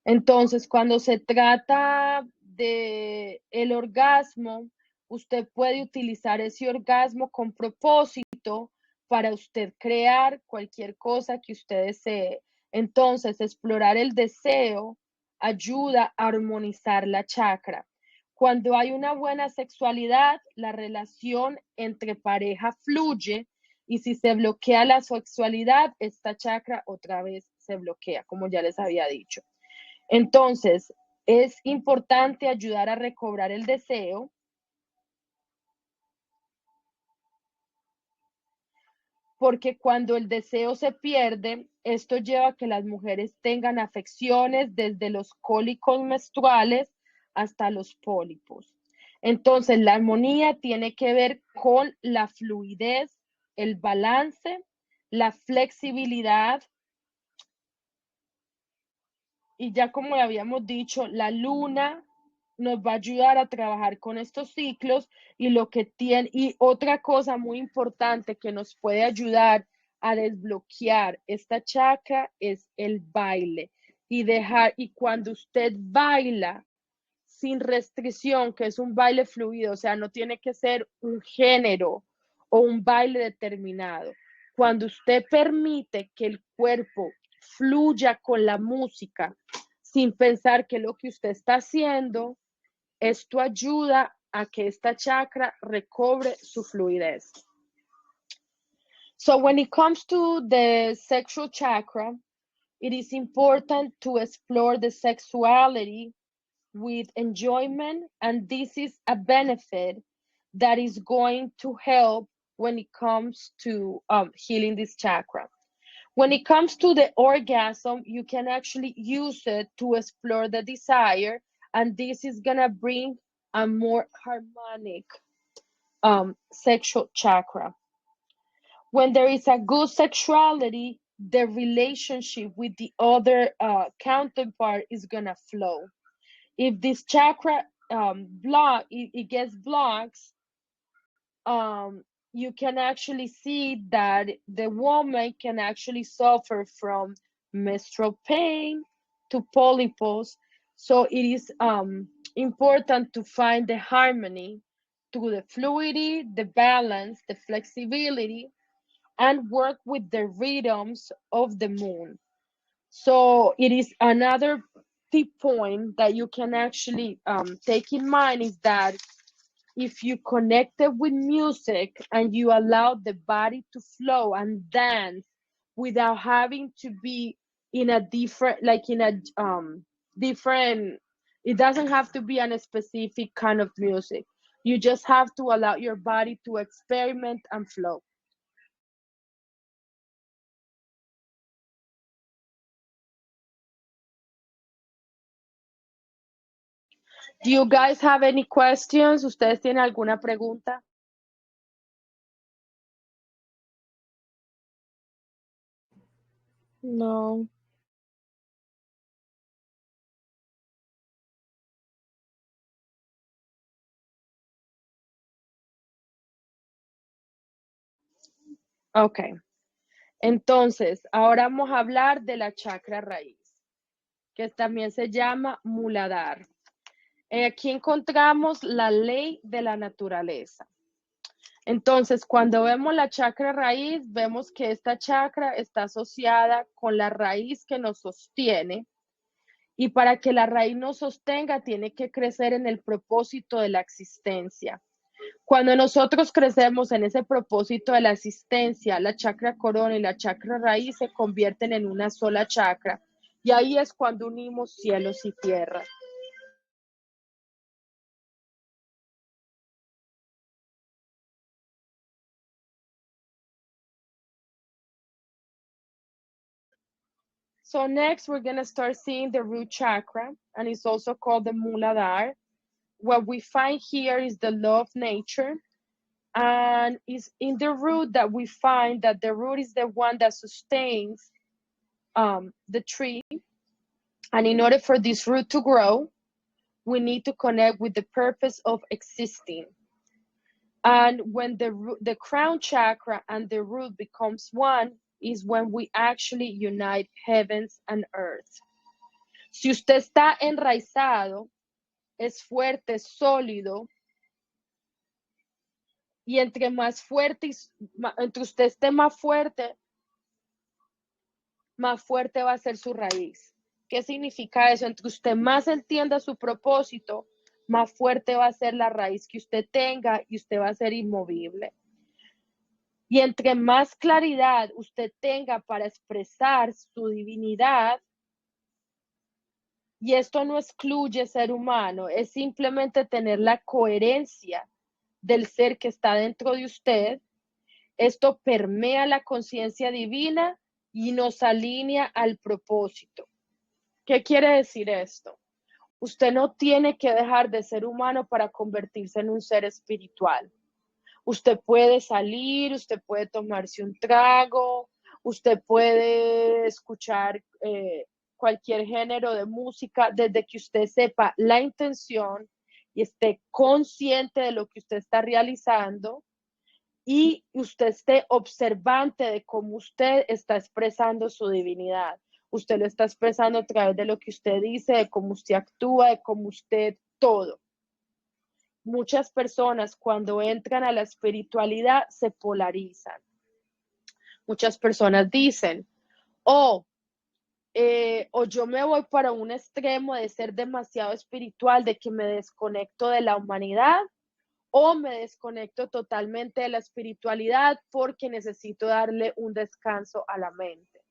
Entonces, cuando se trata de el orgasmo, usted puede utilizar ese orgasmo con propósito para usted crear cualquier cosa que usted desee. Entonces, explorar el deseo ayuda a armonizar la chakra. Cuando hay una buena sexualidad, la relación entre pareja fluye, y si se bloquea la sexualidad, esta chakra otra vez se bloquea, como ya les había dicho. Entonces, es importante ayudar a recobrar el deseo, porque cuando el deseo se pierde, esto lleva a que las mujeres tengan afecciones desde los cólicos menstruales hasta los pólipos. Entonces, la armonía tiene que ver con la fluidez, el balance, la flexibilidad. Y ya como habíamos dicho, la luna nos va a ayudar a trabajar con estos ciclos, y lo que tiene, y otra cosa muy importante que nos puede ayudar a desbloquear esta chakra es el baile, y cuando usted baila sin restricción, que es un baile fluido, o sea, no tiene que ser un género o un baile determinado. Cuando usted permite que el cuerpo fluya con la música sin pensar que lo que usted está haciendo, esto ayuda a que esta chakra recobre su fluidez. So when it comes to the sexual chakra, it is important to explore the sexuality with enjoyment, and this is a benefit that is going to help when it comes to healing this chakra. When it comes to the orgasm, you can actually use it to explore the desire, and this is gonna bring a more harmonic sexual chakra. When there is a good sexuality, the relationship with the other counterpart is gonna flow. If this chakra it gets blocked, you can actually see that the woman can actually suffer from menstrual pain to polyps. So it is important to find the harmony through the fluidity, the balance, the flexibility, and work with the rhythms of the moon. So it is another key point that you can actually take in mind, is that if you connect it with music and you allow the body to flow and dance without having to be in a different, like in a different, it doesn't have to be on a specific kind of music. You just have to allow your body to experiment and flow. Do you guys have any questions? ¿Ustedes tienen alguna pregunta? No. Ok. Entonces, ahora vamos a hablar de la chakra raíz, que también se llama muladhara. Aquí encontramos la ley de la naturaleza. Entonces, cuando vemos la chakra raíz, vemos que esta chakra está asociada con la raíz que nos sostiene, y para que la raíz nos sostenga, tiene que crecer en el propósito de la existencia. Cuando nosotros crecemos en ese propósito de la existencia, la chakra corona y la chakra raíz se convierten en una sola chakra, y ahí es cuando unimos cielos y tierra. So next, we're going to start seeing the root chakra, and it's also called the Muladhara. What we find here is the law of nature, and it's in the root that we find that the root is the one that sustains the tree. And in order for this root to grow, we need to connect with the purpose of existing. And when the crown chakra and the root becomes one, is when we actually unite heavens and earth. Si usted está enraizado, es fuerte, sólido, y entre más fuerte, entre usted esté más fuerte va a ser su raíz. ¿Qué significa eso? Entre usted más entienda su propósito, más fuerte va a ser la raíz que usted tenga y usted va a ser inmovible. Y entre más claridad usted tenga para expresar su divinidad, y esto no excluye ser humano, es simplemente tener la coherencia del ser que está dentro de usted, esto permea la conciencia divina y nos alinea al propósito. ¿Qué quiere decir esto? Usted no tiene que dejar de ser humano para convertirse en un ser espiritual. Usted puede salir, usted puede tomarse un trago, usted puede escuchar cualquier género de música, desde que usted sepa la intención y esté consciente de lo que usted está realizando y usted esté observante de cómo usted está expresando su divinidad. Usted lo está expresando a través de lo que usted dice, de cómo usted actúa, de cómo usted todo. Muchas personas cuando entran a la espiritualidad se polarizan. Muchas personas dicen, o yo me voy para un extremo de ser demasiado espiritual, de que me desconecto de la humanidad, o me desconecto totalmente de la espiritualidad porque necesito darle un descanso a la mente.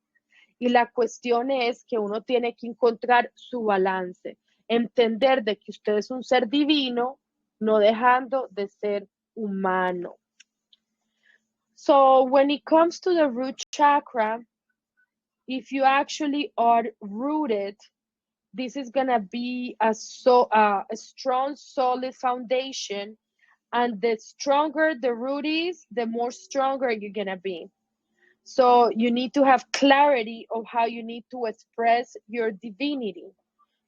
Y la cuestión es que uno tiene que encontrar su balance, entender de que usted es un ser divino, no dejando de ser humano. So when it comes to the root chakra, if you actually are rooted, this is going to be a strong, solid foundation. And the stronger the root is, the more stronger you're going to be. So you need to have clarity of how you need to express your divinity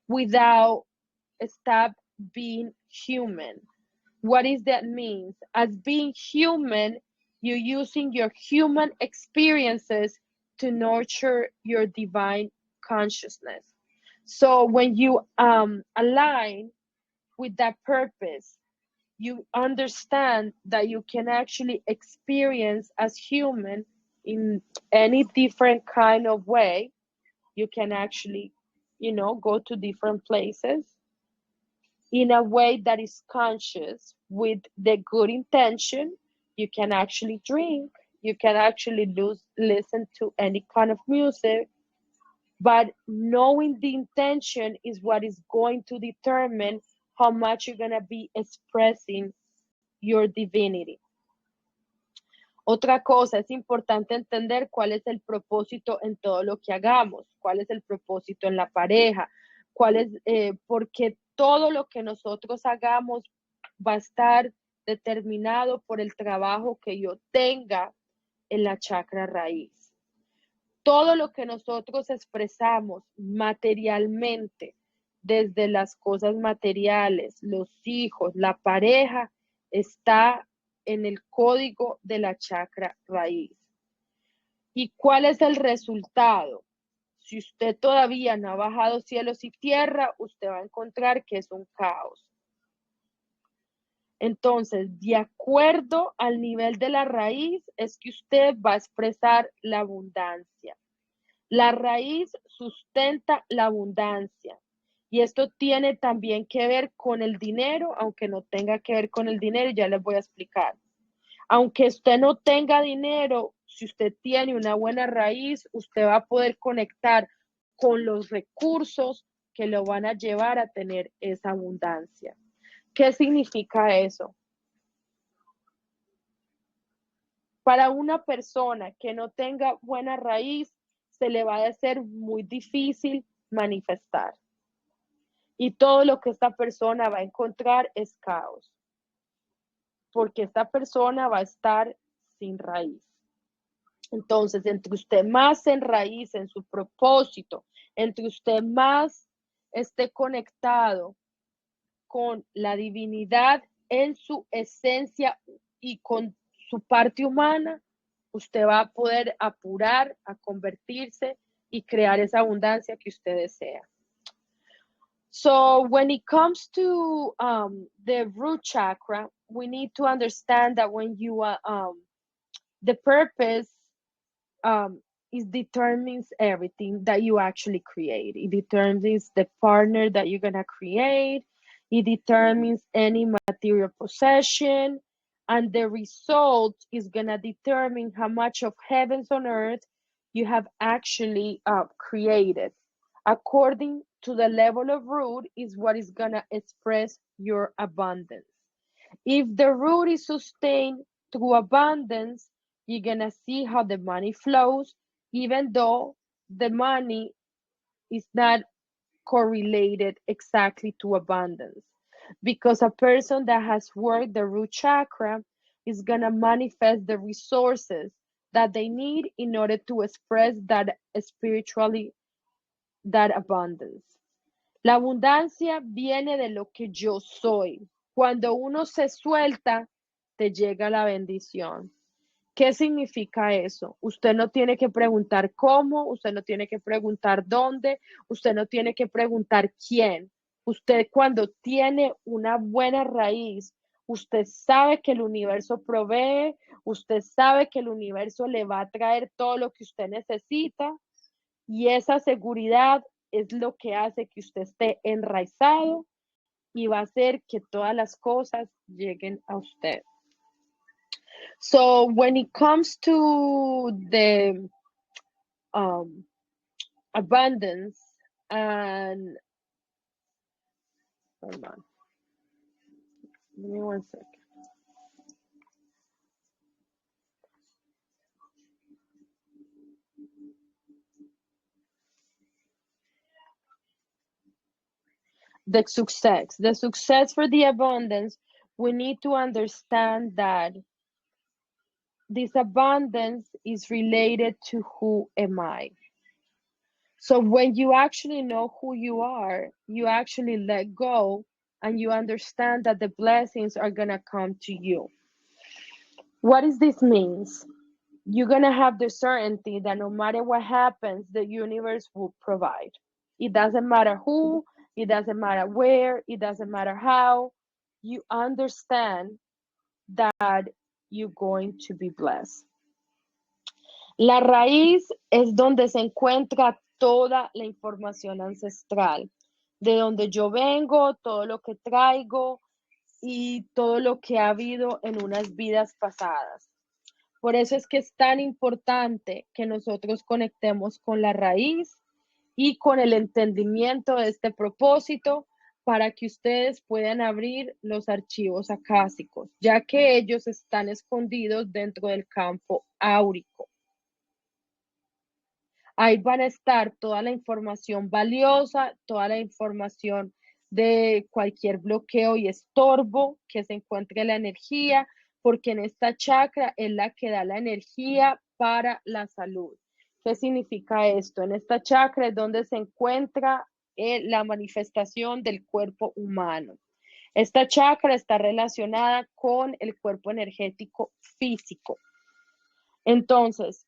without stop being human. What does that mean? As being human, you're using your human experiences to nurture your divine consciousness. So when you align with that purpose, you understand that you can actually experience as human in any different kind of way. You can actually, go to different places in a way that is conscious with the good intention. You can actually drink. You can actually listen to any kind of music. But knowing the intention is what is going to determine how much you're going to be expressing your divinity. Otra cosa, es importante entender cuál es el propósito en todo lo que hagamos, cuál es el propósito en la pareja, porque todo lo que nosotros hagamos va a estar determinado por el trabajo que yo tenga en la chakra raíz. Todo lo que nosotros expresamos materialmente, desde las cosas materiales, los hijos, la pareja, está en el código de la chakra raíz. ¿Y cuál es el resultado? Si usted todavía no ha bajado cielos y tierra, usted va a encontrar que es un caos. Entonces, de acuerdo al nivel de la raíz, es que usted va a expresar la abundancia. La raíz sustenta la abundancia. Y esto tiene también que ver con el dinero, aunque no tenga que ver con el dinero, ya les voy a explicar. Aunque usted no tenga dinero, si usted tiene una buena raíz, usted va a poder conectar con los recursos que lo van a llevar a tener esa abundancia. ¿Qué significa eso? Para una persona que no tenga buena raíz, se le va a hacer muy difícil manifestar. Y todo lo que esta persona va a encontrar es caos, porque esta persona va a estar sin raíz. Entonces, entre usted más se enraíce en su propósito, entre usted más esté conectado con la divinidad en su esencia y con su parte humana, usted va a poder apurar a convertirse y crear esa abundancia que usted desea. So when it comes to the root chakra, we need to understand that when you the purpose it determines everything that you actually create. It determines the partner that you're gonna create. It determines any material possession, and the result is gonna determine how much of heavens on earth you have actually created. According to the level of root is what is gonna express your abundance. If the root is sustained through abundance, you're gonna see how the money flows, even though the money is not correlated exactly to abundance. Because a person that has worked the root chakra is gonna manifest the resources that they need in order to express that spiritually, that abundance. La abundancia viene de lo que yo soy. Cuando uno se suelta, te llega la bendición. ¿Qué significa eso? Usted no tiene que preguntar cómo, usted no tiene que preguntar dónde, usted no tiene que preguntar quién. Usted cuando tiene una buena raíz, usted sabe que el universo provee, usted sabe que el universo le va a traer todo lo que usted necesita y esa seguridad es lo que hace que usted esté enraizado y va a hacer que todas las cosas lleguen a usted. So when it comes to the abundance and hold on, give me 1 second. The success for the abundance, we need to understand that this abundance is related to who am I. So when you actually know who you are, you actually let go and you understand that the blessings are going to come to you. What does this means? You're going to have the certainty that no matter what happens, the universe will provide. It doesn't matter who, it doesn't matter where, it doesn't matter how. You understand that you're going to be blessed. La raíz es donde se encuentra toda la información ancestral, de donde yo vengo, todo lo que traigo y todo lo que ha habido en unas vidas pasadas. Por eso es que es tan importante que nosotros conectemos con la raíz y con el entendimiento de este propósito para que ustedes puedan abrir los archivos acásicos, ya que ellos están escondidos dentro del campo áurico. Ahí van a estar toda la información valiosa, toda la información de cualquier bloqueo y estorbo que se encuentre en la energía, porque en esta chakra es la que da la energía para la salud. ¿Qué significa esto? En esta chakra es donde se encuentra la manifestación del cuerpo humano. Esta chakra está relacionada con el cuerpo energético físico. Entonces,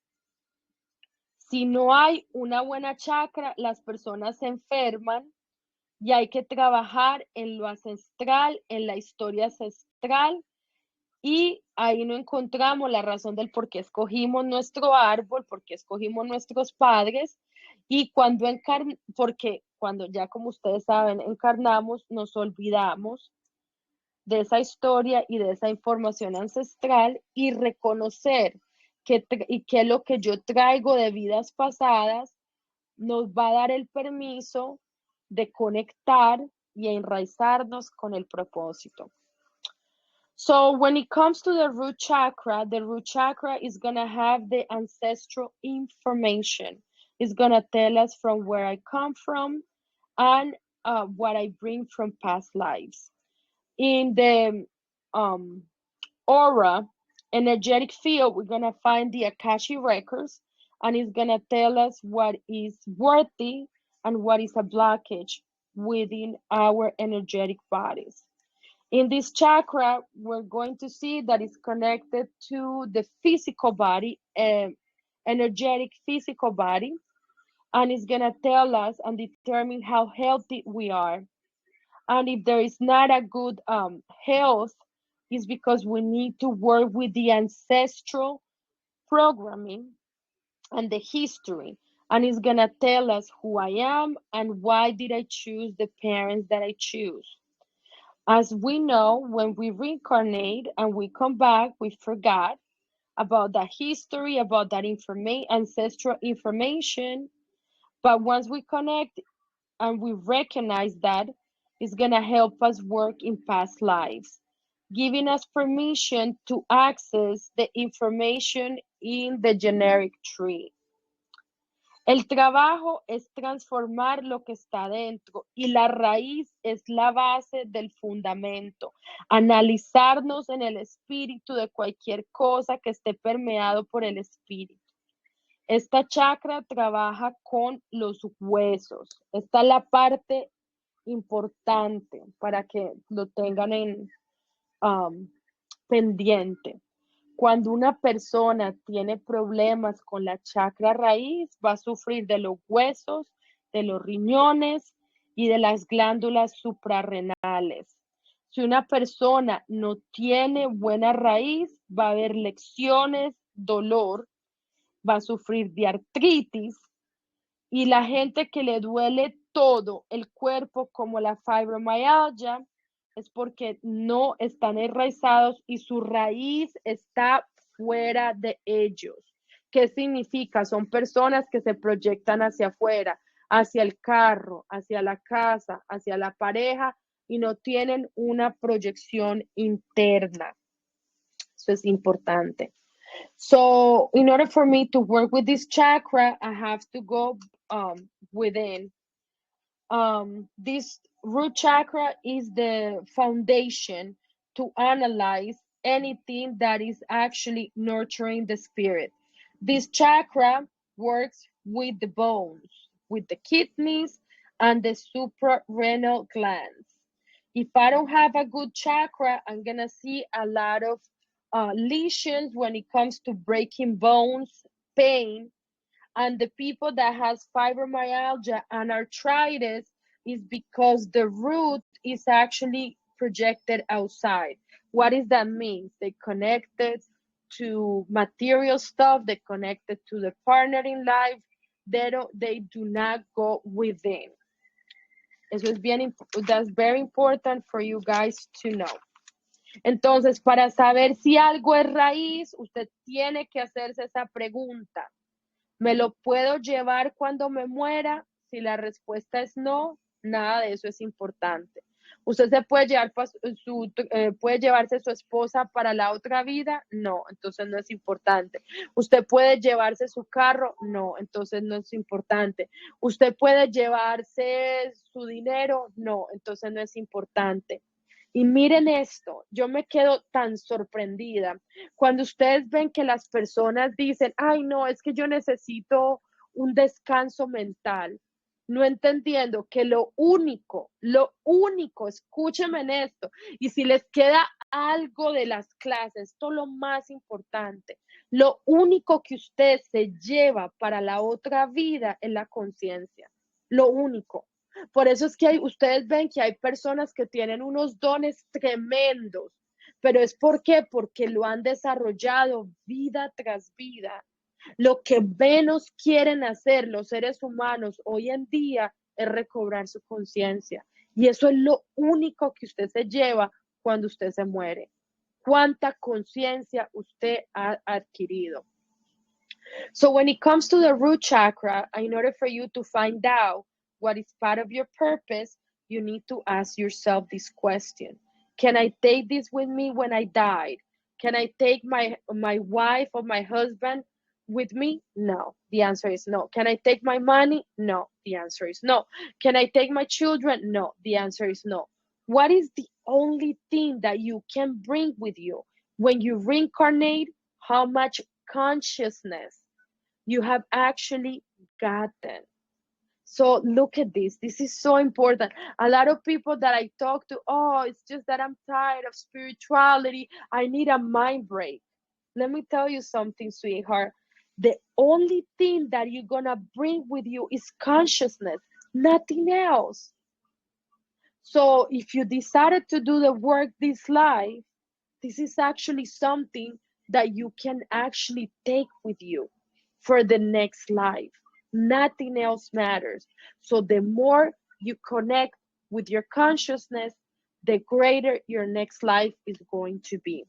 si no hay una buena chakra, las personas se enferman y hay que trabajar en lo ancestral, en la historia ancestral, y ahí no encontramos la razón del por qué escogimos nuestro árbol, por qué escogimos nuestros padres, y porque cuando ya, como ustedes saben, encarnamos, nos olvidamos de esa historia y de esa información ancestral y reconocer que lo que yo traigo de vidas pasadas nos va a dar el permiso de conectar y enraizarnos con el propósito. So when it comes to the root chakra is going to have the ancestral information. It's gonna tell us from where I come from and what I bring from past lives. In the um, aura energetic field, we're gonna find the Akashi records, and it's gonna tell us what is worthy and what is a blockage within our energetic bodies. In this chakra, we're going to see that it's connected to the physical body, energetic physical body, and it's gonna tell us and determine how healthy we are. And if there is not a good health, it's because we need to work with the ancestral programming and the history. And it's gonna tell us who I am and why did I choose the parents that I choose. As we know, when we reincarnate and we come back, we forgot about that history, about that ancestral information. But once we connect and we recognize that, it's going to help us work in past lives, giving us permission to access the information in the generic tree. El trabajo es transformar lo que está dentro y la raíz es la base del fundamento. Analizarnos en el espíritu de cualquier cosa que esté permeado por el espíritu. Esta chakra trabaja con los huesos. Esta es la parte importante para que lo tengan en pendiente. Cuando una persona tiene problemas con la chakra raíz, va a sufrir de los huesos, de los riñones y de las glándulas suprarrenales. Si una persona no tiene buena raíz, va a haber lecciones, dolor, va a sufrir de artritis, y la gente que le duele todo el cuerpo como la fibromialgia es porque no están enraizados y su raíz está fuera de ellos. ¿Qué significa? Son personas que se proyectan hacia afuera, hacia el carro, hacia la casa, hacia la pareja y no tienen una proyección interna. Eso es importante. So in order for me to work with this chakra, I have to go within. This root chakra is the foundation to analyze anything that is actually nurturing the spirit. This chakra works with the bones, with the kidneys, and the suprarenal glands. If I don't have a good chakra, I'm gonna see a lot of lesions when it comes to breaking bones, pain, and the people that has fibromyalgia and arthritis is because the root is actually projected outside. What does that mean? They connected to material stuff, they connected to the partner in life, they do not go within. Eso es bien, that's very important for you guys to know. Entonces, para saber si algo es raíz, usted tiene que hacerse esa pregunta. ¿Me lo puedo llevar cuando me muera? Si la respuesta es no, nada de eso es importante. ¿Usted se puede llevar puede llevarse su esposa para la otra vida? No, entonces no es importante. ¿Usted puede llevarse su carro? No, entonces no es importante. ¿Usted puede llevarse su dinero? No, entonces no es importante. Y miren esto, yo me quedo tan sorprendida cuando ustedes ven que las personas dicen, ay no, es que yo necesito un descanso mental, no entendiendo que lo único, escúchenme en esto, y si les queda algo de las clases, esto es lo más importante, lo único que usted se lleva para la otra vida es la conciencia, lo único. Por eso es que ustedes ven que hay personas que tienen unos dones tremendos, pero es porque lo han desarrollado vida tras vida. Lo que menos quieren hacer los seres humanos hoy en día es recobrar su conciencia. Y eso es lo único que usted se lleva cuando usted se muere. ¿Cuánta conciencia usted ha adquirido? So when it comes to the root chakra, in order for you to find out what is part of your purpose, you need to ask yourself this question. Can I take this with me when I died? Can I take my wife or my husband with me? No. The answer is no. Can I take my money? No. The answer is no. Can I take my children? No. The answer is no. What is the only thing that you can bring with you when you reincarnate? How much consciousness you have actually gotten. So look at this. This is so important. A lot of people that I talk to, oh, it's just that I'm tired of spirituality. I need a mind break. Let me tell you something, sweetheart. The only thing that you're going to bring with you is consciousness, nothing else. So if you decided to do the work this life, this is actually something that you can actually take with you for the next life. Nothing else matters. So the more you connect with your consciousness, the greater your next life is going to be.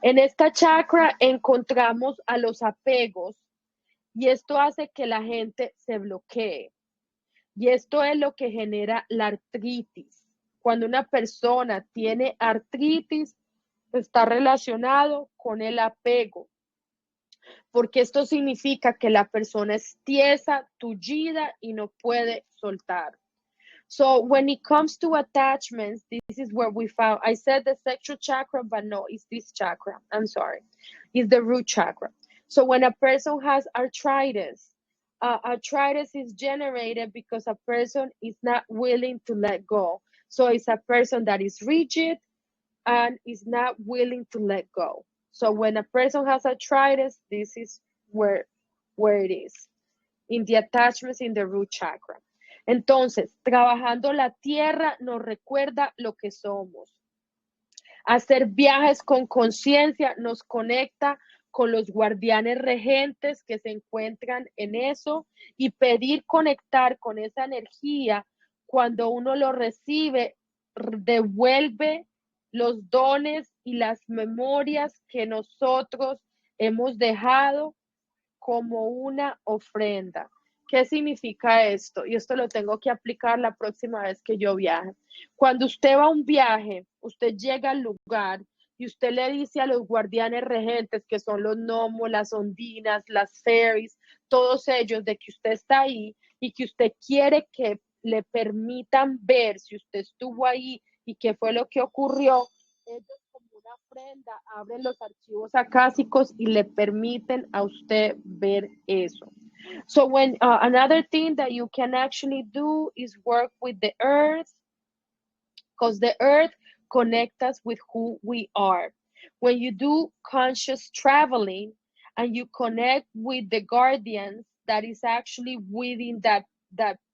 En esta chakra encontramos a los apegos y esto hace que la gente se bloquee. Y esto es lo que genera la artritis. Cuando una persona tiene artritis, está relacionado con el apego, porque esto significa que la persona es tiesa, tullida y no puede soltar. So when it comes to attachments, this is where we found, I said the sexual chakra, but no, it's this chakra. I'm sorry. It's the root chakra. So when a person has arthritis, arthritis is generated because a person is not willing to let go. So it's a person that is rigid and is not willing to let go. So when a person has arthritis, this is where it is, in the attachments in the root chakra. Entonces, trabajando la tierra nos recuerda lo que somos. Hacer viajes con conciencia nos conecta con los guardianes regentes que se encuentran en eso y pedir conectar con esa energía cuando uno lo recibe, devuelve los dones y las memorias que nosotros hemos dejado como una ofrenda. ¿Qué significa esto? Y esto lo tengo que aplicar la próxima vez que yo viaje. Cuando usted va a un viaje, usted llega al lugar y usted le dice a los guardianes regentes, que son los gnomos, las ondinas, las fairies, todos ellos, de que usted está ahí y que usted quiere que le permitan ver si usted estuvo ahí y qué fue lo que ocurrió. Ellos, como una ofrenda, abren los archivos acásicos y le permiten a usted ver eso. So when another thing that you can actually do is work with the earth, because the earth connects us with who we are. When you do conscious traveling and you connect with the guardians that is actually within that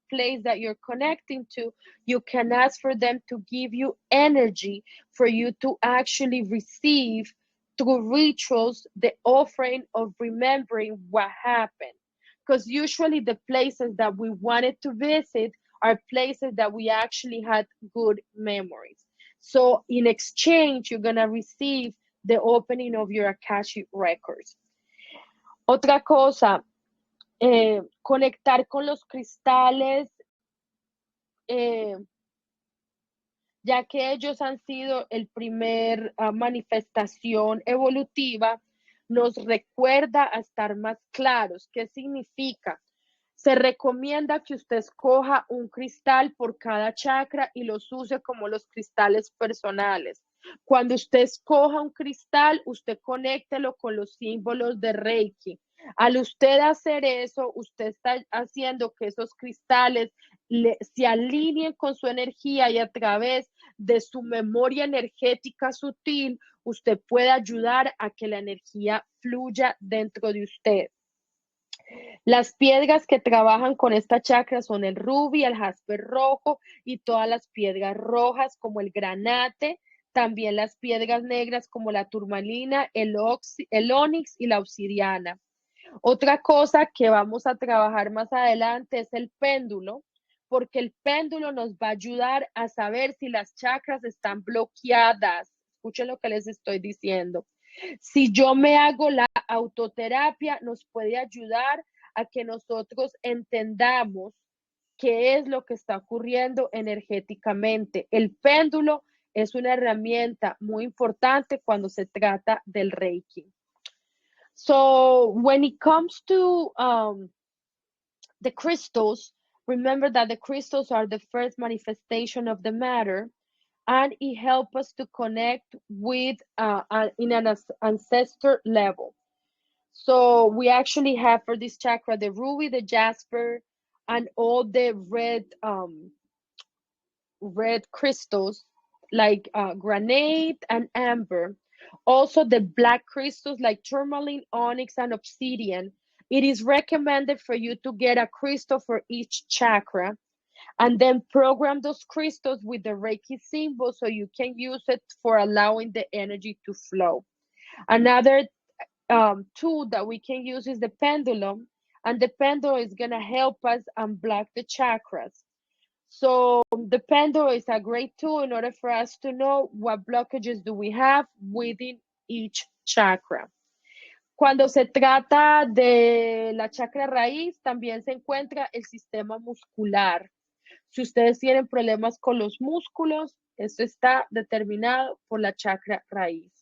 place that you're connecting to, you can ask for them to give you energy for you to actually receive through rituals the offering of remembering what happened. Because usually the places that we wanted to visit are places that we actually had good memories. So in exchange, you're going to receive the opening of your Akashic records. Otra cosa, conectar con los cristales, ya que ellos han sido el primer manifestación evolutiva, nos recuerda a estar más claros. ¿Qué significa? Se recomienda que usted escoja un cristal por cada chakra y los use como los cristales personales. Cuando usted escoja un cristal, usted conéctelo con los símbolos de Reiki. Al usted hacer eso, usted está haciendo que esos cristales se alineen con su energía y a través de su memoria energética sutil, usted puede ayudar a que la energía fluya dentro de usted. Las piedras que trabajan con esta chakra son el rubí, el jaspe rojo y todas las piedras rojas como el granate, también las piedras negras como la turmalina, el onix y la obsidiana. Otra cosa que vamos a trabajar más adelante es el péndulo, porque el péndulo nos va a ayudar a saber si las chakras están bloqueadas. Escuchen lo que les estoy diciendo. Si yo me hago la autoterapia, nos puede ayudar a que nosotros entendamos qué es lo que está ocurriendo energéticamente. El péndulo es una herramienta muy importante cuando se trata del Reiki. So when it comes to the crystals, remember that the crystals are the first manifestation of the matter, and it helps us to connect with in an ancestor level. So we actually have for this chakra the ruby, the jasper, and all the red crystals like granite and amber. Also the black crystals like tourmaline, onyx, and obsidian. It is recommended for you to get a crystal for each chakra and then program those crystals with the Reiki symbol so you can use it for allowing the energy to flow. Another tool that we can use is the pendulum, and the pendulum is going to help us unblock the chakras. So the pendulum is a great tool in order for us to know what blockages do we have within each chakra. Cuando se trata de la chakra raíz, también se encuentra el sistema muscular. Si ustedes tienen problemas con los músculos, esto está determinado por la chakra raíz.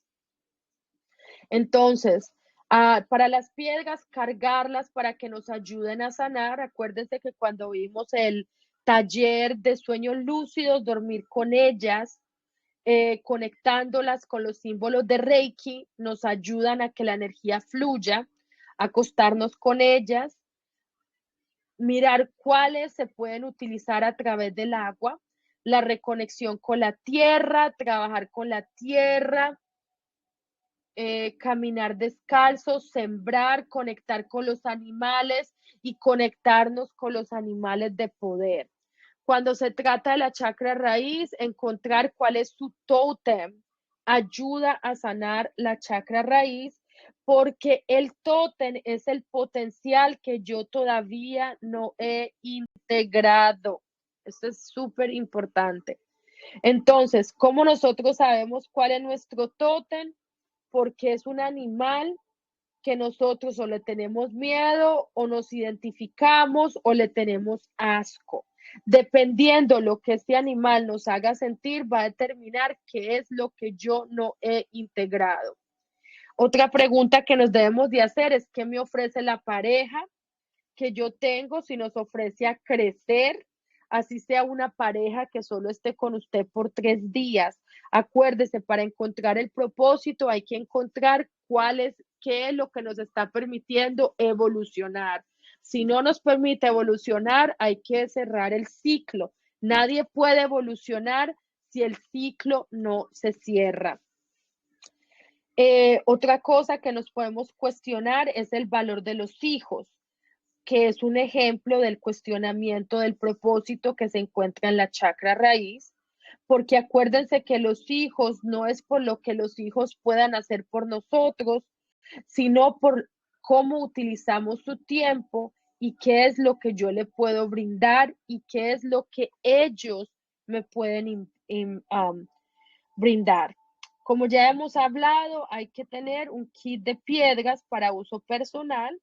Entonces, para las piedras, cargarlas para que nos ayuden a sanar. Acuérdense que cuando vimos el taller de sueños lúcidos, dormir con ellas, conectándolas con los símbolos de Reiki, nos ayudan a que la energía fluya, acostarnos con ellas, mirar cuáles se pueden utilizar a través del agua, la reconexión con la tierra, trabajar con la tierra, caminar descalzos, sembrar, conectar con los animales y conectarnos con los animales de poder. Cuando se trata de la chakra raíz, encontrar cuál es su tótem ayuda a sanar la chakra raíz, porque el tótem es el potencial que yo todavía no he integrado. Esto es súper importante. Entonces, ¿cómo nosotros sabemos cuál es nuestro tótem? Porque es un animal que nosotros o le tenemos miedo o nos identificamos o le tenemos asco. Dependiendo lo que este animal nos haga sentir, va a determinar qué es lo que yo no he integrado. Otra pregunta que nos debemos de hacer es qué me ofrece la pareja que yo tengo, si nos ofrece a crecer, así sea una pareja que solo esté con usted por 3 días. Acuérdese, para encontrar el propósito hay que encontrar qué es lo que nos está permitiendo evolucionar. Si no nos permite evolucionar, hay que cerrar el ciclo. Nadie puede evolucionar si el ciclo no se cierra. Otra cosa que nos podemos cuestionar es el valor de los hijos, que es un ejemplo del cuestionamiento del propósito que se encuentra en la chakra raíz, porque acuérdense que los hijos no es por lo que los hijos puedan hacer por nosotros, sino por cómo utilizamos su tiempo y qué es lo que yo le puedo brindar y qué es lo que ellos me pueden brindar. Como ya hemos hablado, hay que tener un kit de piedras para uso personal.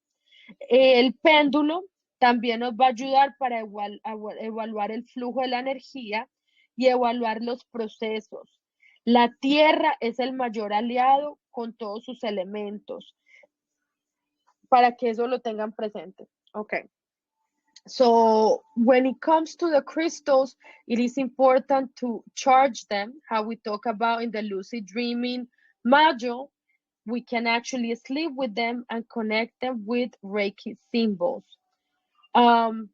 El péndulo también nos va a ayudar para evaluar el flujo de la energía y evaluar los procesos. La tierra es el mayor aliado con todos sus elementos, para que eso lo tengan presente. Okay. So when it comes to the crystals, it is important to charge them, how we talk about in the lucid dreaming module. We can actually sleep with them and connect them with Reiki symbols. Another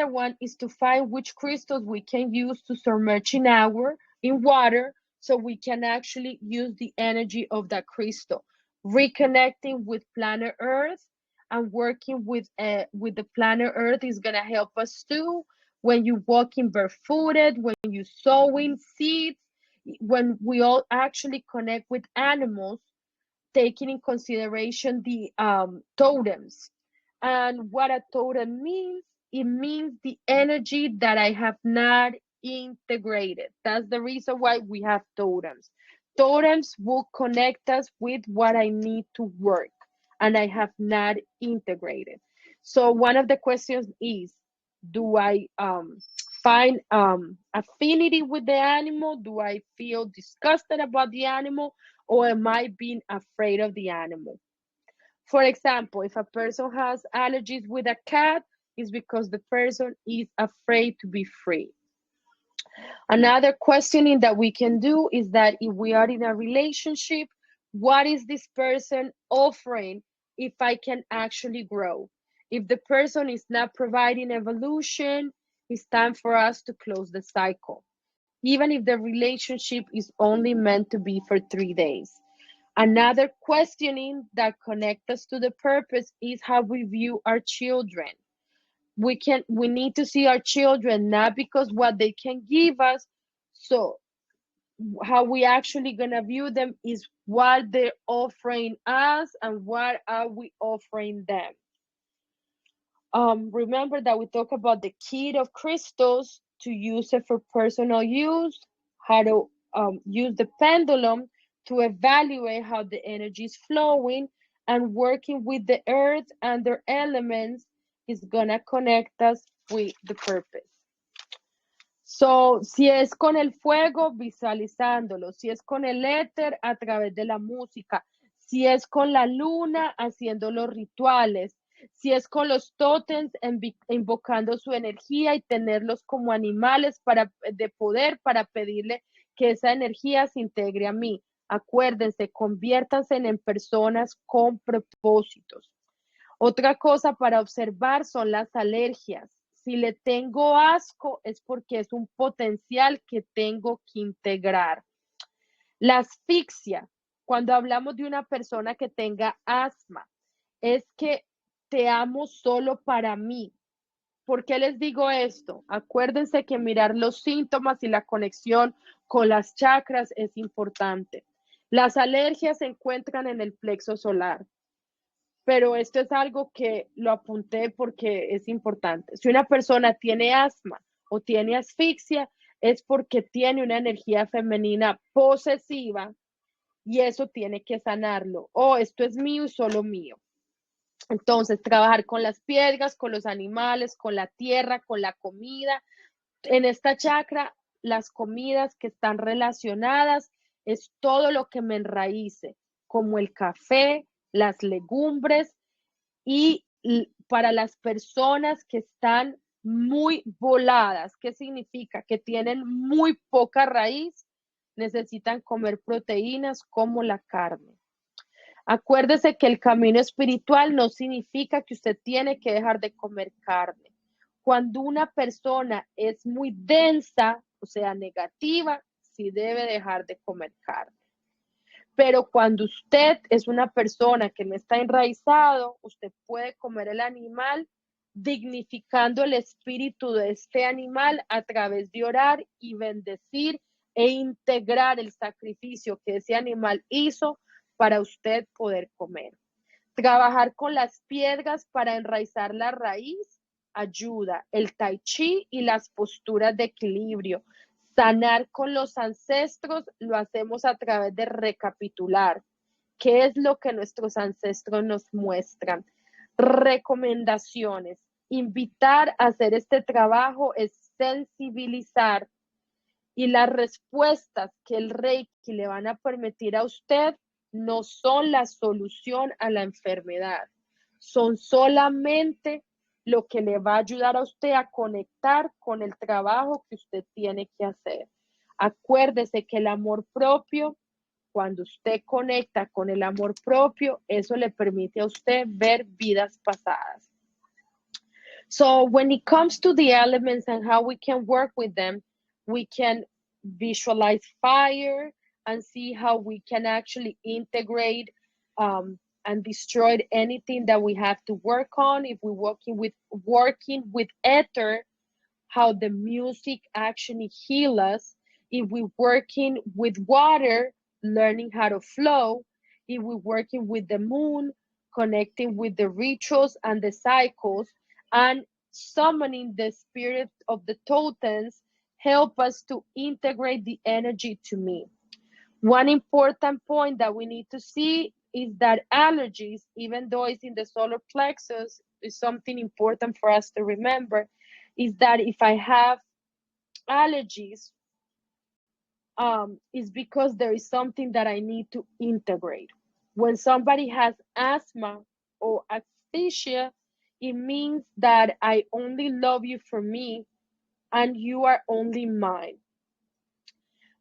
one is to find which crystals we can use to submerge in water so we can actually use the energy of that crystal. Reconnecting with planet Earth and working with the planet Earth is going to help us too. When you walking barefooted, when you sowing seeds, when we all actually connect with animals, taking in consideration the totems. And what a totem means, it means the energy that I have not integrated. That's the reason why we have totems. Totems will connect us with what I need to work and I have not integrated. So one of the questions is, do I find affinity with the animal? Do I feel disgusted about the animal? Or am I being afraid of the animal? For example, if a person has allergies with a cat, it's because the person is afraid to be free. Another questioning that we can do is that if we are in a relationship, what is this person offering if I can actually grow? If the person is not providing evolution, it's time for us to close the cycle, even if the relationship is only meant to be for 3 days. Another questioning that connects us to the purpose is how we view our children. We need to see our children not because what they can give us, so how we actually gonna view them is what they're offering us and what are we offering them. Remember that we talk about the key of crystals, to use it for personal use, how to use the pendulum to evaluate how the energy is flowing, and working with the earth and their elements is gonna connect us with the purpose. So, si es con el fuego, visualizándolo, si es con el éter, a través de la música, si es con la luna, haciendo los rituales, si es con los tótems, invocando su energía y tenerlos como animales de poder para pedirle que esa energía se integre a mí. Acuérdense, conviértanse en personas con propósitos. Otra cosa para observar son las alergias. Si le tengo asco es porque es un potencial que tengo que integrar. La asfixia, cuando hablamos de una persona que tenga asma, es que te amo solo para mí. ¿Por qué les digo esto? Acuérdense que mirar los síntomas y la conexión con las chakras es importante. Las alergias se encuentran en el plexo solar, pero esto es algo que lo apunté porque es importante. Si una persona tiene asma o tiene asfixia, es porque tiene una energía femenina posesiva y eso tiene que sanarlo. O esto es mío y solo mío. Entonces, trabajar con las piedras, con los animales, con la tierra, con la comida. En esta chakra, las comidas que están relacionadas es todo lo que me enraíce, como el café, las legumbres, y para las personas que están muy voladas, ¿qué significa? Que tienen muy poca raíz, necesitan comer proteínas como la carne. Acuérdese que el camino espiritual no significa que usted tiene que dejar de comer carne. Cuando una persona es muy densa, o sea, negativa, sí debe dejar de comer carne. Pero cuando usted es una persona que no está enraizado, usted puede comer el animal dignificando el espíritu de este animal a través de orar y bendecir e integrar el sacrificio que ese animal hizo para usted poder comer. Trabajar con las piedras para enraizar la raíz ayuda. El tai chi y las posturas de equilibrio. Sanar con los ancestros lo hacemos a través de recapitular. ¿Qué es lo que nuestros ancestros nos muestran? Recomendaciones. Invitar a hacer este trabajo es sensibilizar, y las respuestas que el Reiki le van a permitir a usted no son la solución a la enfermedad, son solamente lo que le va a ayudar a usted a conectar con el trabajo que usted tiene que hacer. Acuérdese que el amor propio, cuando usted conecta con el amor propio, eso le permite a usted ver vidas pasadas. So when it comes to the elements and how we can work with them, we can visualize fire and see how we can actually integrate and destroy anything that we have to work on. If we're working with ether, how the music actually heals us. If we're working with water, learning how to flow. If we're working with the moon, connecting with the rituals and the cycles, and summoning the spirit of the totems, help us to integrate the energy to me. One important point that we need to see is that allergies, even though it's in the solar plexus, is something important for us to remember, is that if I have allergies, is because there is something that I need to integrate. When somebody has asthma, or aphasia, it means that I only love you for me and you are only mine.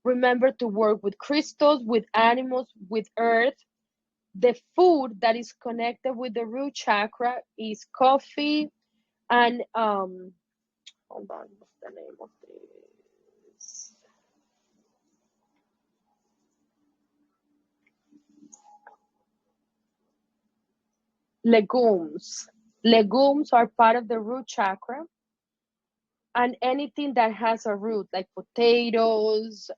Remember to work with crystals, with animals, with earth. The food that is connected with the root chakra is coffee and hold on, what's the name of this? Legumes. Legumes are part of the root chakra, and anything that has a root, like potatoes,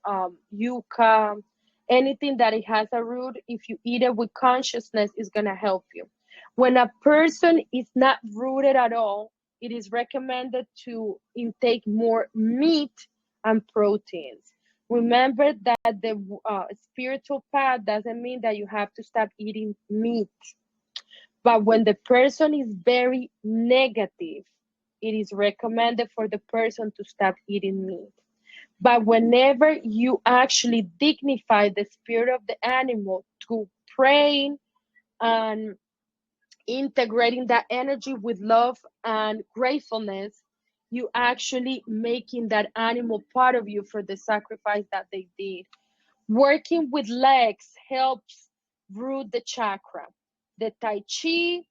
yuca, anything that it has a root, if you eat it with consciousness, is gonna help you. When a person is not rooted at all, it is recommended to intake more meat and proteins. Remember that the spiritual path doesn't mean that you have to stop eating meat. But when the person is very negative, it is recommended for the person to stop eating meat. But whenever you actually dignify the spirit of the animal through praying and integrating that energy with love and gratefulness, you actually making that animal part of you for the sacrifice that they did. Working with legs helps root the chakra, the Tai Chi,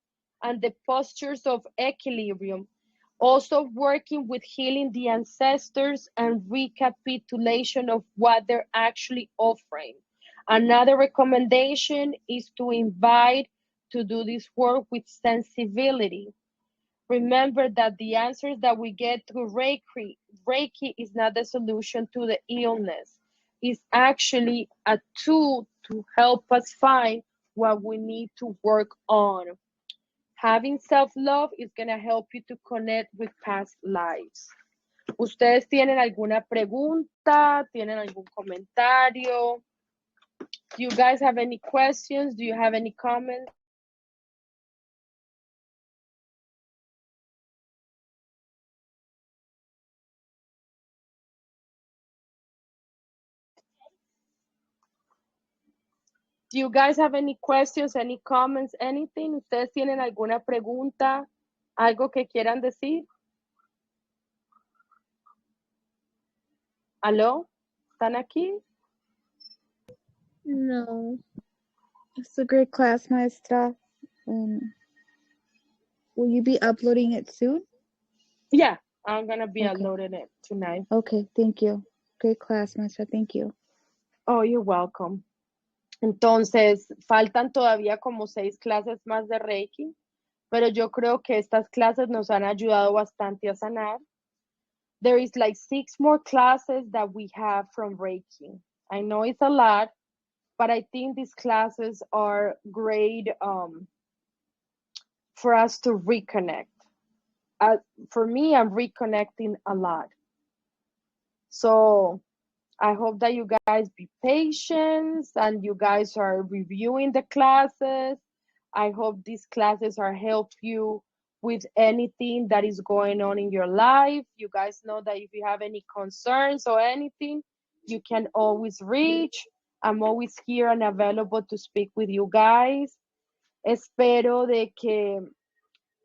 and the postures of equilibrium. Also, working with healing the ancestors and recapitulation of what they're actually offering. Another recommendation is to invite to do this work with sensibility. Remember that the answers that we get through Reiki is not the solution to the illness. It's actually a tool to help us find what we need to work on. Having self-love is going to help you to connect with past lives. ¿Ustedes tienen alguna pregunta? ¿Tienen algún comentario? Do you guys have any questions? Do you have any comments? Do you guys have any questions, any comments, anything? ¿Ustedes tienen alguna pregunta? ¿Algo que quieran decir? ¿Aló? ¿Están aquí? No. It's a great class, maestra. Will you be uploading it soon? Yeah, I'm going to be Okay. uploading it tonight. Okay, thank you. Great class, maestra. Thank you. Oh, you're welcome. Entonces, faltan todavía como 6 clases más de Reiki, pero yo creo que estas clases nos han ayudado bastante a sanar. There is like 6 more classes that we have from Reiki. I know it's a lot, but I think these classes are great for us to reconnect. For me, I'm reconnecting a lot. So I hope that you guys be patient and you guys are reviewing the classes. I hope these classes are help you with anything that is going on in your life. You guys know that if you have any concerns or anything, you can always reach. I'm always here and available to speak with you guys. Espero de que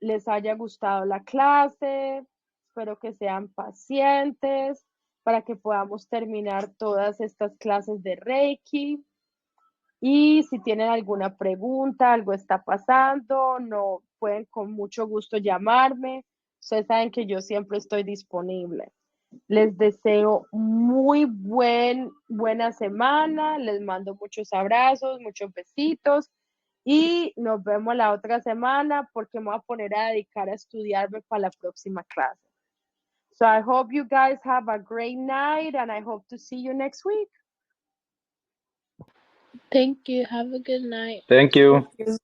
les haya gustado la clase. Espero que sean pacientes para que podamos terminar todas estas clases de Reiki. Y si tienen alguna pregunta, algo está pasando, no pueden con mucho gusto llamarme. Ustedes saben que yo siempre estoy disponible. Les deseo muy buena semana. Les mando muchos abrazos, muchos besitos. Y nos vemos la otra semana porque me voy a poner a dedicar a estudiarme para la próxima clase. So I hope you guys have a great night and I hope to see you next week. Thank you. Have a good night. Thank you. Thank you.